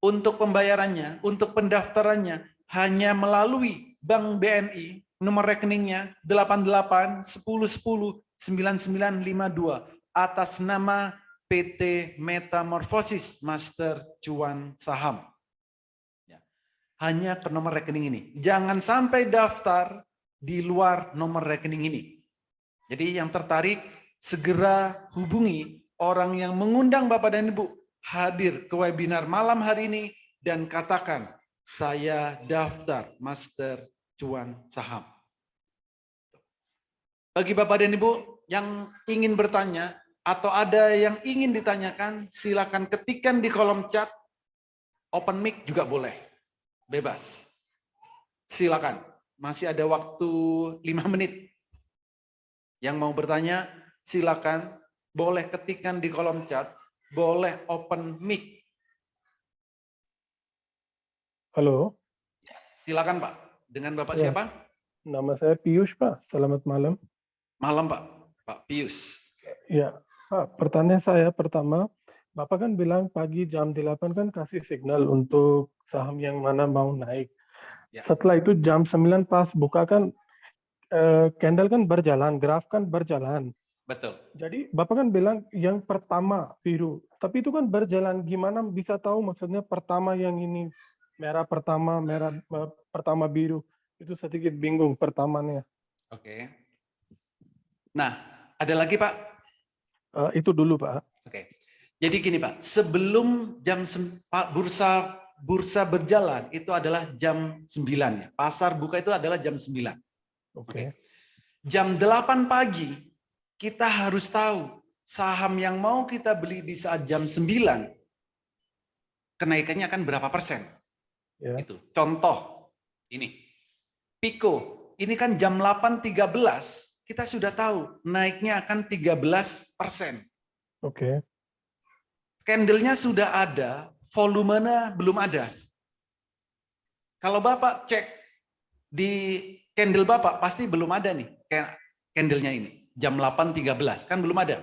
Untuk pembayarannya, untuk pendaftarannya, hanya melalui Bank BNI, nomor rekeningnya 8810109952 atas nama PT Metamorfosis Master Cuan Saham. Hanya ke nomor rekening ini. Jangan sampai daftar di luar nomor rekening ini. Jadi yang tertarik segera hubungi orang yang mengundang Bapak dan Ibu hadir ke webinar malam hari ini dan katakan, saya daftar Master Cuan Saham. Bagi Bapak dan Ibu yang ingin bertanya atau ada yang ingin ditanyakan, silakan ketikkan di kolom chat. Open mic juga boleh. Bebas. Silakan. Masih ada waktu 5 menit. Yang mau bertanya, silakan. Boleh ketikkan di kolom chat. Boleh open mic.
Halo.
Silakan Pak. Dengan Bapak
Ya,
siapa?
nama saya Pius, Pak. Selamat malam.
Malam Pak. Pak Pius.
Ya, Pak, pertanyaan saya pertama, Bapak kan bilang pagi jam 8 kan kasih signal untuk saham yang mana mau naik.
Ya.
Setelah itu jam 9 pas buka kan candle kan berjalan, graf kan berjalan.
Betul.
Jadi Bapak kan bilang yang pertama biru, tapi itu kan berjalan, gimana bisa tahu maksudnya pertama yang ini merah pertama biru, itu sedikit bingung pertamanya.
Oke. Nah, ada lagi Pak?
Itu dulu Pak.
Oke. Jadi gini Pak, sebelum bursa berjalan itu adalah jam 9 ya. Pasar buka itu adalah jam 9.
Oke.
Jam 8 pagi kita harus tahu saham yang mau kita beli di saat jam 9 kenaikannya akan berapa persen.
Ya.
Itu. Contoh ini. Pico, ini kan jam 8.13 kita sudah tahu naiknya akan 13%.
Oke.
Candlenya sudah ada, volumenya belum ada. Kalau Bapak cek di candle Bapak, pasti belum ada nih candlenya ini. Jam 8.13, kan belum ada.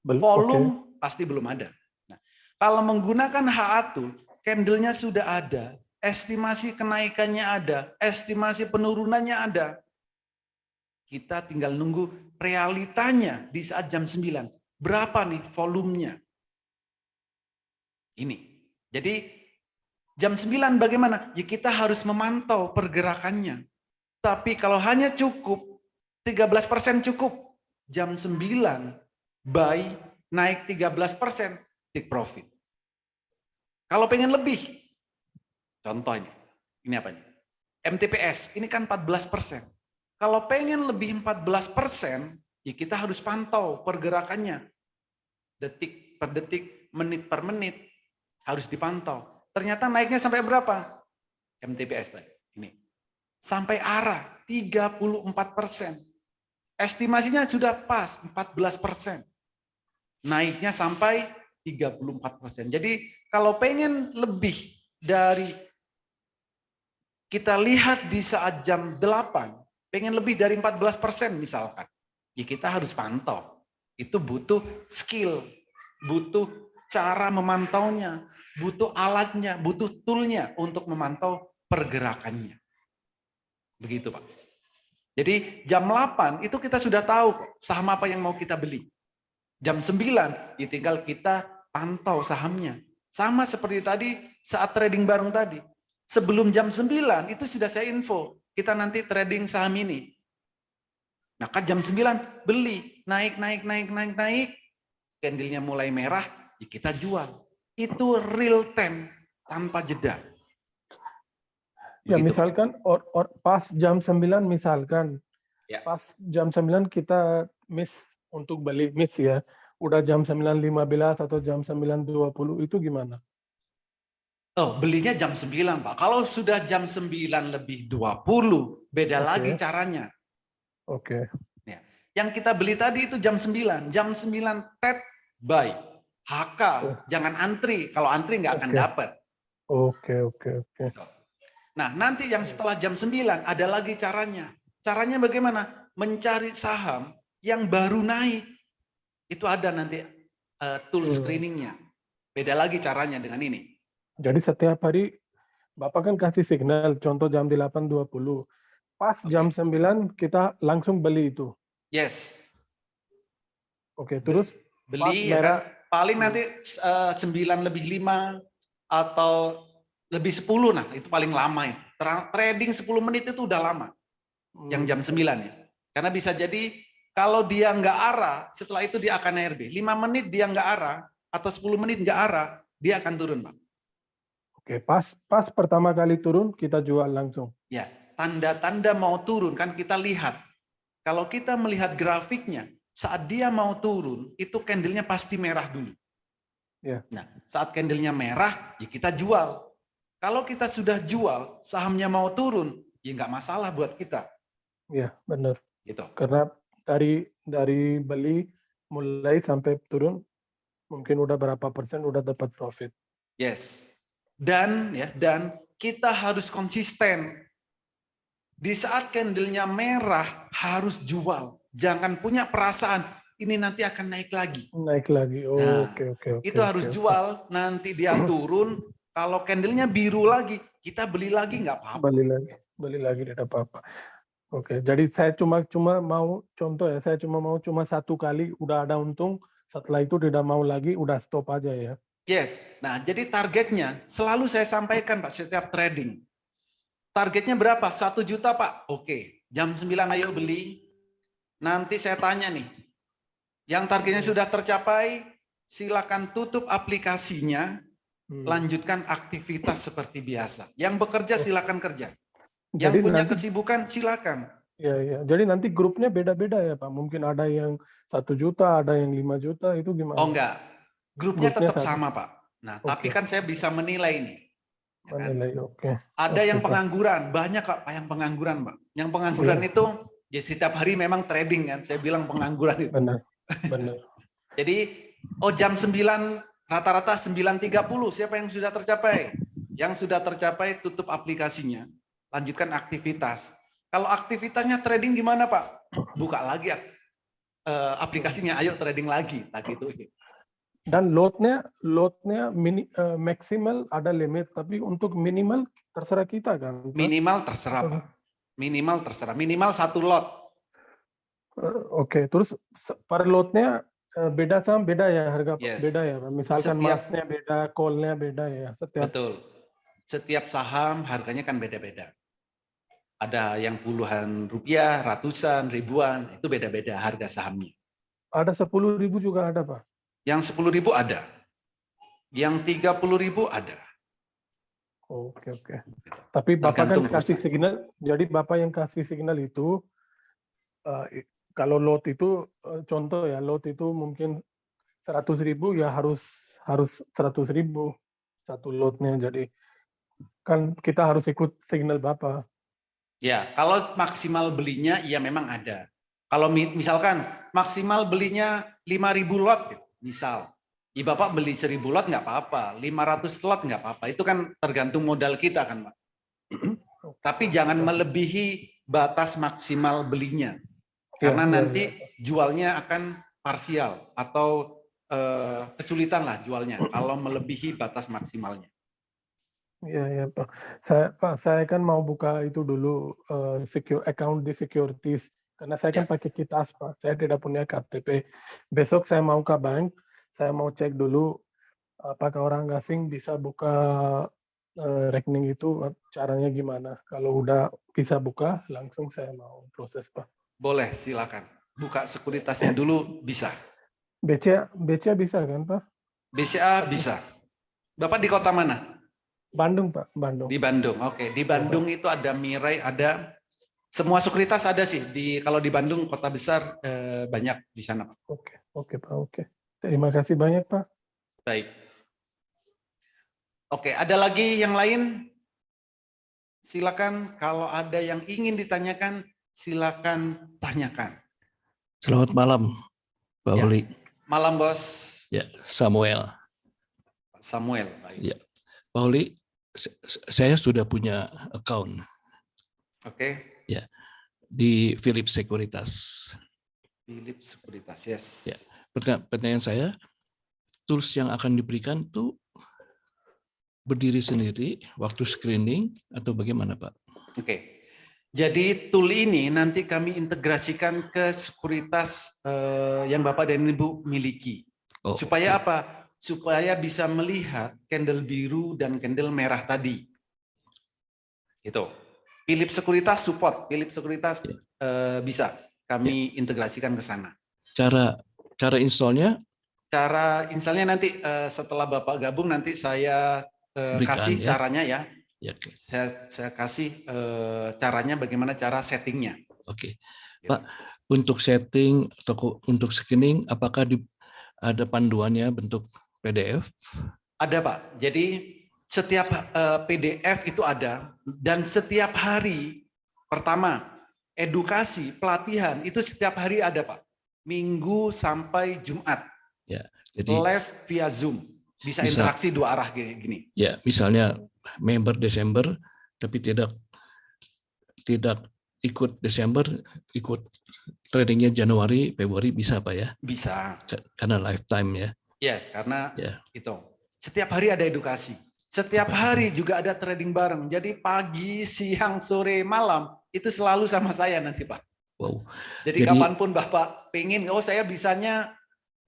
Volume pasti belum ada. Nah, kalau menggunakan HA2, candlenya sudah ada, estimasi kenaikannya ada, estimasi penurunannya ada. Kita tinggal nunggu realitanya di saat jam 9. Berapa nih volumenya? Ini. Jadi jam 9 bagaimana? Ya kita harus memantau pergerakannya. Tapi kalau hanya cukup 13% cukup. Jam 9 buy naik 13% take profit. Kalau pengen lebih, contohnya ini apa nih? MTPS ini kan 14%. Kalau pengen lebih 14%, ya kita harus pantau pergerakannya. Detik per detik, menit per menit. Harus dipantau. Ternyata naiknya sampai berapa? MTPS tadi. Ini. Sampai arah 34%. Estimasinya sudah pas 14%. naiknya sampai 34%. Jadi kalau pengen lebih dari, kita lihat di saat jam 8, pengen lebih dari 14% misalkan, ya kita harus pantau. Itu butuh skill, butuh cara memantaunya, butuh alatnya, butuh toolnya untuk memantau pergerakannya. Begitu Pak. Jadi jam 8 itu kita sudah tahu saham apa yang mau kita beli. Jam 9 ya tinggal kita pantau sahamnya. Sama seperti tadi saat trading bareng tadi. Sebelum jam 9 itu sudah saya info, kita nanti trading saham ini. Nah kan jam 9 beli, naik, candlenya mulai merah, ya kita jual. Itu real time tanpa jeda.
Ya
Begitu.
misalkan pas jam 9 misalkan,
Ya.
pas jam 9 kita miss untuk beli, miss ya. Udah jam 9.15 atau jam 9.20 itu gimana?
Oh, belinya jam 9, Pak. Kalau sudah jam 9:20, beda
Oke.
lagi caranya.
Oke.
Ya. Yang kita beli tadi itu jam 9. Jam 9 TED buy. HK, jangan antri. Kalau antri nggak akan
Oke.
dapat.
Oke.
Nah, nanti yang setelah jam 9 ada lagi caranya. Caranya bagaimana? Mencari saham yang baru naik. Itu ada nanti tool screeningnya. Beda lagi caranya dengan ini.
Jadi setiap hari Bapak kan kasih signal, contoh jam 8.20. Pas jam 9 kita langsung beli itu.
Yes.
Oke, terus pas
Beli ya
merah,
kan? Paling nanti 9:05 atau lebih 10, nah itu paling lama ya. Trading 10 menit itu udah lama. Yang jam 9 ya. Karena bisa jadi kalau dia nggak arah, setelah itu dia akan ARB. 5 menit dia nggak arah atau 10 menit nggak arah, dia akan turun, Pak.
Oke, pas pertama kali turun kita jual langsung.
Ya, tanda-tanda mau turun kan kita lihat. Kalau kita melihat grafiknya, saat dia mau turun, itu candlenya pasti merah dulu.
Ya.
Nah, saat candlenya merah, ya kita jual. Kalau kita sudah jual, sahamnya mau turun, ya nggak masalah buat kita.
Ya, benar.
Gitu.
Karena dari beli mulai sampai turun, mungkin udah berapa persen udah dapat profit.
Yes. Dan kita harus konsisten. Di saat candlenya merah harus jual. Jangan punya perasaan ini nanti akan naik lagi.
Naik lagi. Oh,
Nah,
oke.
itu harus jual. Nanti dia turun. Kalau candlenya biru lagi, kita beli lagi nggak apa-apa.
Beli lagi tidak apa-apa. Oke, jadi saya cuma mau contoh ya, saya mau satu kali udah ada untung, setelah itu tidak mau lagi, udah stop aja ya.
Yes. Nah, jadi targetnya selalu saya sampaikan Pak setiap trading. Targetnya berapa? 1 juta Pak. Oke, jam 9 ayo beli. Nanti saya tanya nih, yang targetnya sudah tercapai, silakan tutup aplikasinya, lanjutkan aktivitas seperti biasa. Yang bekerja silakan kerja. Yang
Jadi
punya
nanti,
kesibukan silakan.
ya. Jadi nanti grupnya beda-beda ya Pak. Mungkin ada yang 1 juta, ada yang 5 juta, itu gimana?
Oh enggak, grupnya tetap
satu.
sama Pak. Nah, tapi kan saya bisa menilai nih. Ya kan?
Menilai, oke.
Ada yang
Pak.
pengangguran, banyak Pak yang pengangguran Pak. Yang pengangguran itu ya setiap hari memang trading kan. Saya bilang pengangguran itu.
Benar.
Jadi jam 9 rata-rata 9.30 siapa yang sudah tercapai? Yang sudah tercapai tutup aplikasinya, lanjutkan aktivitas. Kalau aktivitasnya trading gimana Pak? Buka lagi aplikasinya, ayo trading lagi. Tadi itu.
Dan lotnya maksimal ada limit, tapi untuk minimal terserah kita kan? Pak?
Minimal terserah Pak. Minimal terserah. Minimal 1 lot.
Oke, terus per lotnya beda saham beda ya harga
Yes.
beda ya. Misalkan emasnya beda, call-nya beda ya.
Betul. Setiap saham harganya kan beda-beda. Ada yang puluhan rupiah, ratusan, ribuan, itu beda-beda harga sahamnya.
Ada 10.000 juga ada Pak?
Yang 10.000 ada. Yang 30.000 ada.
Oke. Tapi Bapak kan
Tergantung
kasih
perusahaan.
signal, jadi Bapak yang kasih signal itu, kalau lot itu, contoh ya, lot itu mungkin 100.000 ya harus 100.000 satu lotnya. Jadi kan kita harus ikut signal Bapak.
Ya, kalau maksimal belinya ya memang ada. Kalau misalkan maksimal belinya 5.000 lot, Misal, ya Bapak beli 1000 lot nggak apa-apa, 500 lot nggak apa-apa. Itu kan tergantung modal kita kan, Pak. Tapi jangan melebihi batas maksimal belinya. Karena
Ya, ya,
nanti jualnya akan parsial atau kesulitan lah jualnya kalau melebihi batas maksimalnya.
Ya, Pak. Saya kan mau buka itu dulu secure account di securities karena saya kan
Ya.
pakai KITAS, Pak. Saya tidak punya KTP. Besok saya mau ke bank, saya mau cek dulu apakah orang asing bisa buka rekening itu, caranya gimana. Kalau udah bisa buka, langsung saya mau proses, Pak.
Boleh, silakan. Buka sekuritasnya dulu bisa.
BCA bisa kan, Pak?
BCA bisa. Bapak di kota mana?
Bandung, Pak. Bandung.
Di Bandung. Oke, di Bandung itu ada Mirai, ada semua sekuritas ada sih. Kalau di Bandung kota besar banyak di sana, Pak.
Oke, Pak. Oke. Terima kasih banyak, Pak.
Baik. Oke, ada lagi yang lain? Silakan kalau ada yang ingin ditanyakan, silakan tanyakan.
Selamat malam, Pak
Ya.
Oli.
Malam, Bos.
Ya, Samuel.
Samuel. Baik.
Ya, Pak Oli, saya sudah punya account
Oke.
di Philips Sekuritas.
Philips Sekuritas, yes.
Ya. Pertanyaan saya, tools yang akan diberikan tuh berdiri sendiri waktu screening atau bagaimana, Pak?
Oke. Jadi tool ini nanti kami integrasikan ke sekuritas yang Bapak dan Ibu miliki.
Oh,
Supaya apa? Supaya bisa melihat candle biru dan candle merah tadi. Itu. Philips Sekuritas support, Philips Sekuritas bisa kami integrasikan ke sana.
Cara installnya
Cara installnya nanti setelah Bapak gabung nanti saya
Berikan,
kasih
ya.
caranya ya.
ya, oke.
Saya kasih caranya bagaimana cara settingnya.
Oke.
Gitu.
Pak, untuk setting atau untuk screening apakah ada panduannya bentuk PDF?
Ada, Pak. Jadi setiap PDF itu ada dan setiap hari pertama edukasi, pelatihan itu setiap hari ada, Pak. Minggu sampai Jumat.
Ya. Jadi
Live via Zoom. Bisa interaksi dua arah gini.
ya, misalnya member Desember tapi tidak ikut Desember, ikut tradingnya Januari, Februari bisa, Pak ya?
Bisa.
Karena lifetime ya.
Yes, karena
Ya.
itu. Setiap hari ada edukasi. Setiap hari juga ada trading bareng. Jadi pagi, siang, sore, malam itu selalu sama saya nanti, Pak.
Wow.
Jadi kapanpun Bapak pengen, oh saya bisanya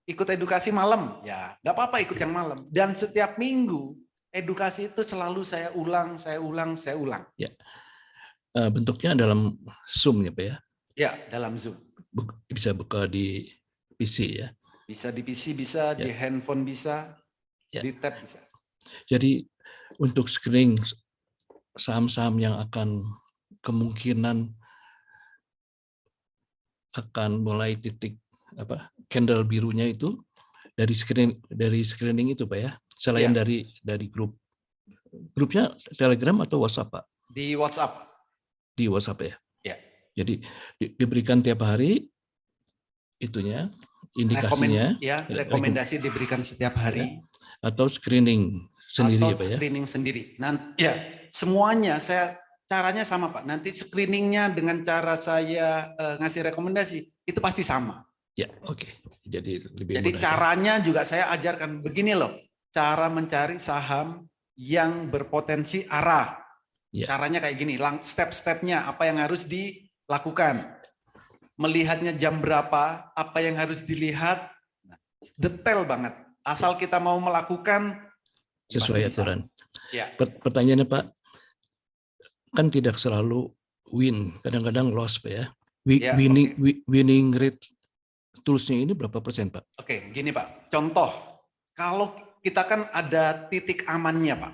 ikut edukasi malam, ya nggak apa-apa ikut yang malam. Dan setiap minggu edukasi itu selalu saya ulang.
Ya. Bentuknya dalam Zoom ya, Pak ya?
Ya, dalam Zoom.
Bisa buka di PC ya?
Bisa di PC, bisa di handphone, bisa
Ya.
di tab, bisa.
Jadi untuk screening saham-saham yang akan kemungkinan akan mulai titik candle birunya itu dari screening itu, Pak ya? Selain
Ya.
dari grupnya Telegram atau WhatsApp, Pak?
Di WhatsApp.
Di WhatsApp ya?
Ya.
Jadi diberikan tiap hari itunya, indikasinya.
Rekomendasi diberikan setiap hari.
Atau screening sendiri
atau
ya, Pak ya?
Screening sendiri. Nanti ya semuanya caranya sama, Pak. Nanti screeningnya dengan cara saya ngasih rekomendasi itu pasti sama.
Ya, oke. Jadi lebih
Jadi
mudah.
caranya juga saya ajarkan begini loh. Cara mencari saham yang berpotensi arah.
Ya.
Caranya kayak gini, step-stepnya apa yang harus dilakukan. Melihatnya jam berapa, apa yang harus dilihat. Detail banget. Asal kita mau melakukan
Sesuai
pasti bisa.
aturan.
Ya.
Pertanyaannya, Pak, kan tidak selalu win, kadang-kadang loss, Pak ya.
Ya,
Winning rate toolsnya ini berapa persen, Pak?
Oke, gini Pak. Contoh, kalau kita kan ada titik amannya, Pak.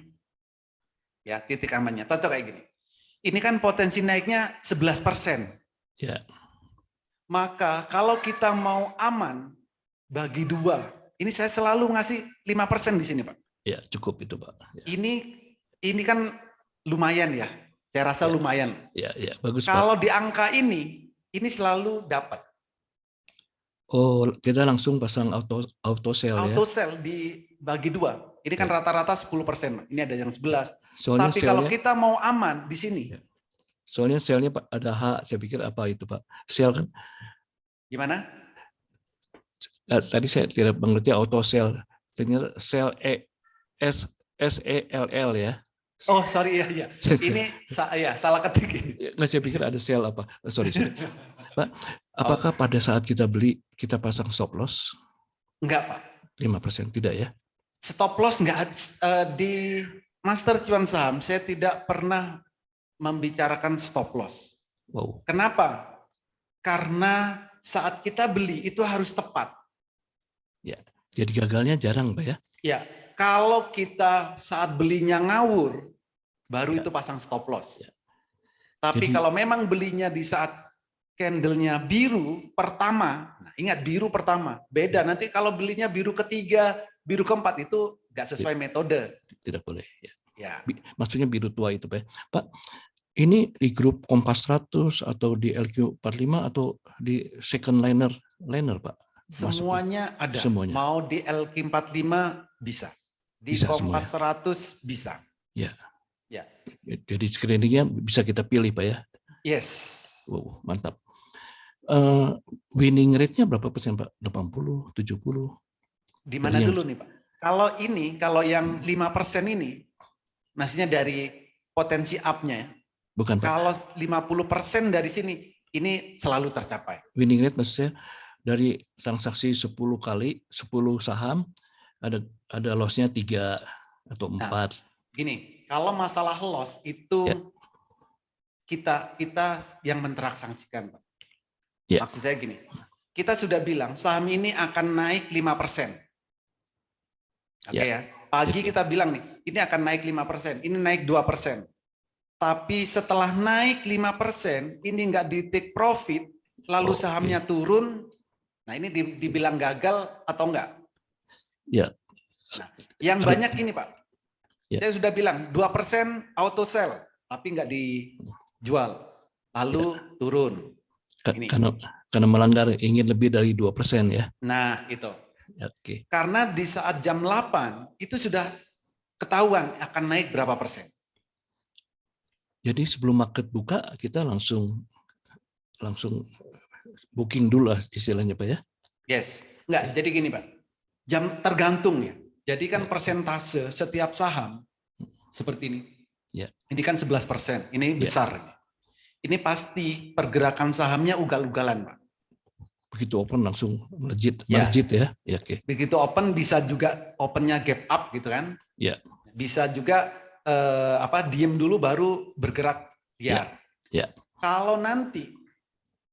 Ya, titik amannya. Contoh kayak gini. Ini kan potensi naiknya 11%.
Ya.
Maka kalau kita mau aman, bagi 2. Ini saya selalu ngasih 5% di sini, Pak.
Ya, cukup itu, Pak. Ya.
Ini kan lumayan ya. Saya rasa lumayan.
Ya, bagus, Pak.
Kalau di angka ini selalu dapat.
Oh, kita langsung pasang auto sell ya.
Auto sell dibagi 2. Ini kan rata-rata 10%. Ini ada yang 11.
Soalnya
Tapi kalau
sellnya,
kita mau aman di sini,
soalnya sellnya Pak ada H, saya pikir apa itu Pak? Sell kan?
gimana?
Tadi saya tidak mengerti auto sell. Ternyata sell SELL ya.
Oh, sorry ya. Ini salah ketik.
Nggak, saya pikir ada sell apa. Sorry. Pak, apakah pada saat kita beli kita pasang stop loss?
Enggak, Pak.
5% tidak ya?
Stop loss enggak di Master Cuan Saham saya tidak pernah membicarakan stop loss.
Wow.
Kenapa? Karena saat kita beli itu harus tepat.
Ya, jadi gagalnya jarang, Pak ya?
Ya, kalau kita saat belinya ngawur, baru itu pasang stop loss.
Ya.
Tapi
Jadi-
kalau memang belinya di saat candlenya biru pertama, nah ingat biru pertama, beda. Nanti kalau belinya biru ketiga, biru keempat itu nggak sesuai metode.
Tidak boleh. Ya.
Ya,
Maksudnya biru tua itu, Pak. Pak, ini di grup Kompas 100 atau di LQ45 atau di second liner, Pak? Masuk.
semuanya ada.
Semuanya.
Mau di LQ45 bisa. Di
Bisa
Kompas 100 bisa.
Ya.
Ya.
Jadi screeningnya bisa kita pilih, Pak ya?
Yes.
Wow, mantap. Winning rate-nya berapa persen, Pak? 80, 70?
Di mana
Dari yang-
dulu nih, Pak? Kalau yang 5% ini, maksudnya dari potensi up-nya ya.
Bukan, Pak.
Kalau 50% dari sini, ini selalu tercapai.
Winning rate maksud saya dari transaksi 10 kali, 10 saham, ada loss-nya 3 atau 4.
Gini, kalau masalah loss itu
Ya.
kita yang mentransaksikan, Pak.
Ya.
Maksud saya gini, kita sudah bilang saham ini akan naik 5%. Oke ya. Pagi
Oke.
kita bilang nih, ini akan naik 5%, ini naik 2%. Tapi setelah naik 5%, ini nggak di take profit, lalu
Oke.
sahamnya turun, nah ini dibilang gagal atau enggak?
Ya.
Nah, yang banyak ini Pak,
Ya.
saya sudah bilang 2% auto sell, tapi nggak dijual, lalu turun. Ini.
Karena melanggar ingin lebih dari 2% ya.
Nah itu,
Oke.
karena di saat jam 8 itu sudah ketahuan akan naik berapa persen.
Jadi sebelum market buka kita langsung booking dulu lah istilahnya, Pak ya.
Yes, enggak. Jadi gini Pak, jam tergantung ya. Jadi kan persentase setiap saham seperti ini.
Ya.
Ini kan 11%, ini
Ya.
besar. Ini pasti pergerakan sahamnya ugal-ugalan Pak.
Begitu open langsung melejit
Ya.
ya. Ya, oke.
Begitu open bisa juga opennya gap up gitu kan.
Ya.
Bisa juga diem dulu baru bergerak. Ya.
Ya.
Kalau nanti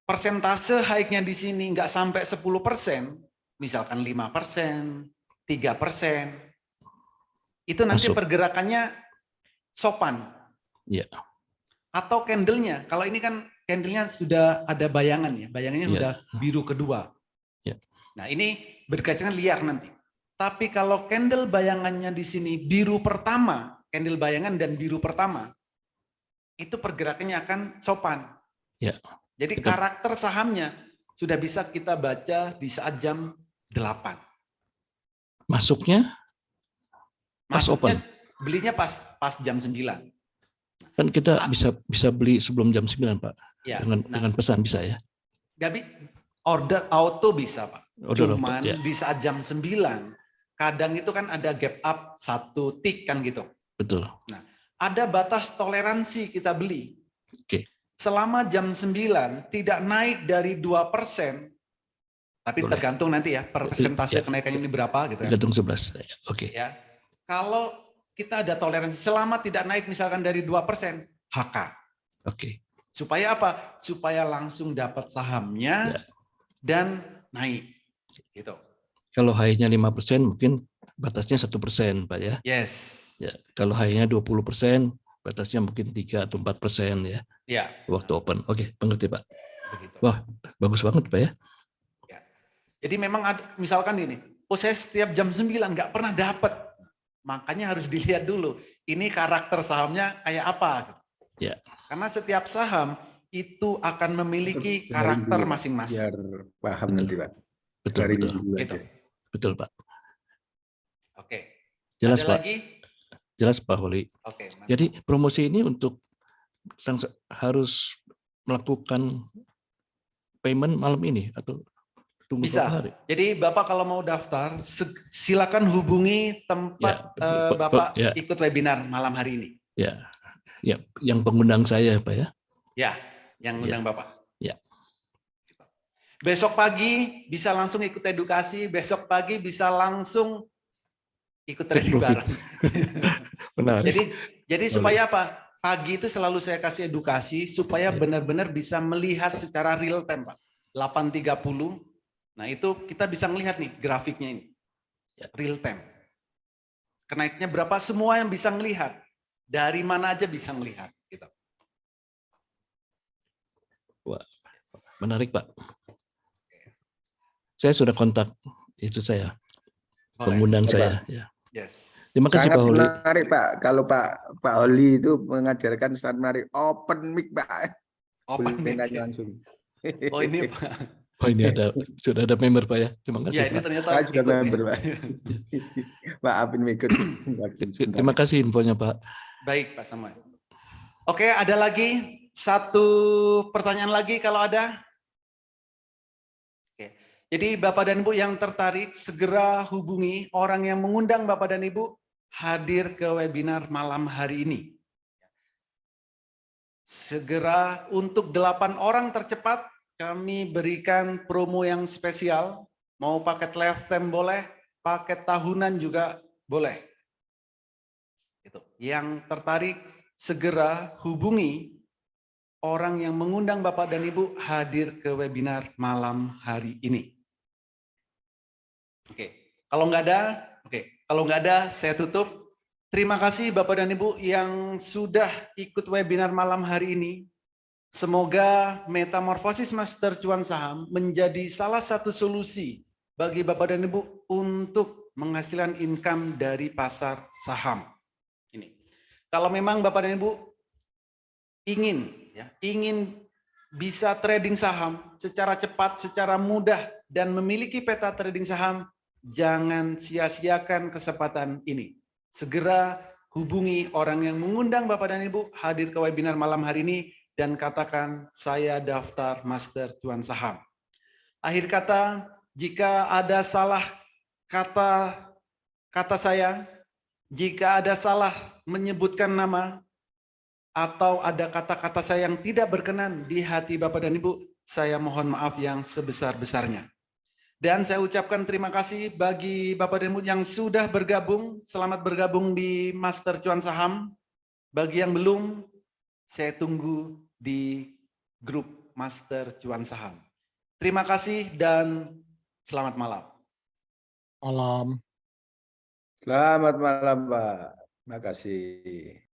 persentase high-nya di sini nggak sampai 10%, misalkan 5%, 3%, itu nanti
Masuk.
pergerakannya sopan.
Ya.
Atau candle-nya, kalau ini kan candle-nya sudah ada bayangan ya, bayangannya
Ya.
sudah biru kedua.
Ya.
Nah ini berkaitan liar nanti. Tapi kalau candle bayangannya di sini biru pertama, candle bayangan dan biru pertama, itu pergerakannya akan sopan.
Ya.
Jadi
Betul.
karakter sahamnya sudah bisa kita baca di saat jam 8.
Masuknya pas
Masuknya
open.
belinya pas jam 9.
Kan kita bisa beli sebelum jam 9, Pak.
Ya,
Dengan pesan bisa ya.
order auto bisa, Pak.
Order auto,
Cuman
ya.
di saat jam 9, kadang itu kan ada gap up 1 tick kan gitu.
Betul.
Ada batas toleransi kita beli.
Oke.
Selama jam 9 tidak naik dari 2%, tapi
Boleh.
tergantung nanti ya persentase
Ya.
kenaikannya ini berapa gitu kan.
Gantung 11. Oke.
Ya. Kalau kita ada toleransi selama tidak naik misalkan dari 2%, HK.
Oke.
Supaya apa? Supaya langsung dapat sahamnya
Ya.
dan naik. Gitu.
Kalau high-nya 5% mungkin batasnya 1%, Pak ya.
Yes.
Ya, kalau high-nya 20%, batasnya mungkin 3 atau 4% ya,
Ya.
waktu open. Oke, mengerti, Pak.
Begitu.
Wah, bagus banget, Pak ya.
Jadi memang ada, misalkan ini, saya setiap jam 9 nggak pernah dapat. Makanya harus dilihat dulu, ini karakter sahamnya kayak apa.
Ya.
Karena setiap saham itu akan memiliki karakter masing-masing.
Biar paham nanti Pak.
Betul,
hari
betul.
Minggu
Gitu.
aja.
Betul, Pak.
Oke.
Jelas,
Ada
Pak.
lagi?
Jelas, Pak Holi.
Oke. mantap.
Jadi promosi ini untuk harus melakukan payment malam ini atau tunggu
Bisa.
berapa hari?
Jadi Bapak kalau mau daftar, silakan hubungi tempat Bapak
ya,
ikut webinar malam hari ini.
ya, ya, yang pengundang saya, Pak ya.
Ya, yang undang Bapak.
Ya.
Besok pagi bisa langsung ikut edukasi, besok pagi bisa langsung ikut
Take
trading
profit.
bareng.
Menarik.
Jadi supaya apa? Pagi itu selalu saya kasih edukasi supaya benar-benar bisa melihat secara real time, Pak. 8.30. Nah, itu kita bisa melihat nih grafiknya ini.
Ya.
Real time. Kenaiknya berapa semua yang bisa melihat. Dari mana aja bisa melihat gitu.
Wah, menarik, Pak. Saya sudah kontak itu saya,
Boleh.
pengundang
Pak.
saya. Ya.
Yes.
Terima kasih,
Sangat
Pak Holi.
menarik, Pak. Kalau Pak Holi itu mengajarkan sangat menarik. Open mic, Pak.
Open
Boleh
mic.
nanya langsung.
Oh ini Pak.
Oh, ini sudah ada member, Pak ya. Terima kasih,
Ya ini
Pak.
ternyata
Saya juga
ikut ya.
member, Pak. Maafin ikut.
Terima kasih infonya, Pak.
Baik Pak Samuel. Oke, ada lagi satu pertanyaan lagi kalau ada. Oke. Jadi Bapak dan Ibu yang tertarik segera hubungi orang yang mengundang Bapak dan Ibu hadir ke webinar malam hari ini. Segera untuk 8 orang tercepat kami berikan promo yang spesial. Mau paket lifetime boleh, paket tahunan juga boleh. Itu. Yang tertarik segera hubungi orang yang mengundang Bapak dan Ibu hadir ke webinar malam hari ini. Oke, kalau nggak ada, saya tutup. Terima kasih Bapak dan Ibu yang sudah ikut webinar malam hari ini. Semoga metamorfosis Master Cuan Saham menjadi salah satu solusi bagi Bapak dan Ibu untuk menghasilkan income dari pasar saham. Ini. Kalau memang Bapak dan Ibu ingin bisa trading saham secara cepat, secara mudah dan memiliki peta trading saham, jangan sia-siakan kesempatan ini. Segera hubungi orang yang mengundang Bapak dan Ibu hadir ke webinar malam hari ini dan katakan saya daftar Master Cuan Saham. Akhir kata, jika ada salah kata saya, jika ada salah menyebutkan nama, atau ada kata-kata saya yang tidak berkenan di hati Bapak dan Ibu, saya mohon maaf yang sebesar-besarnya. Dan saya ucapkan terima kasih bagi Bapak dan Ibu yang sudah bergabung, selamat bergabung di Master Cuan Saham. Bagi yang belum, saya tunggu di grup Master Cuan Saham. Terima kasih dan selamat malam.
Malam.
Selamat malam, Pak. Terima kasih.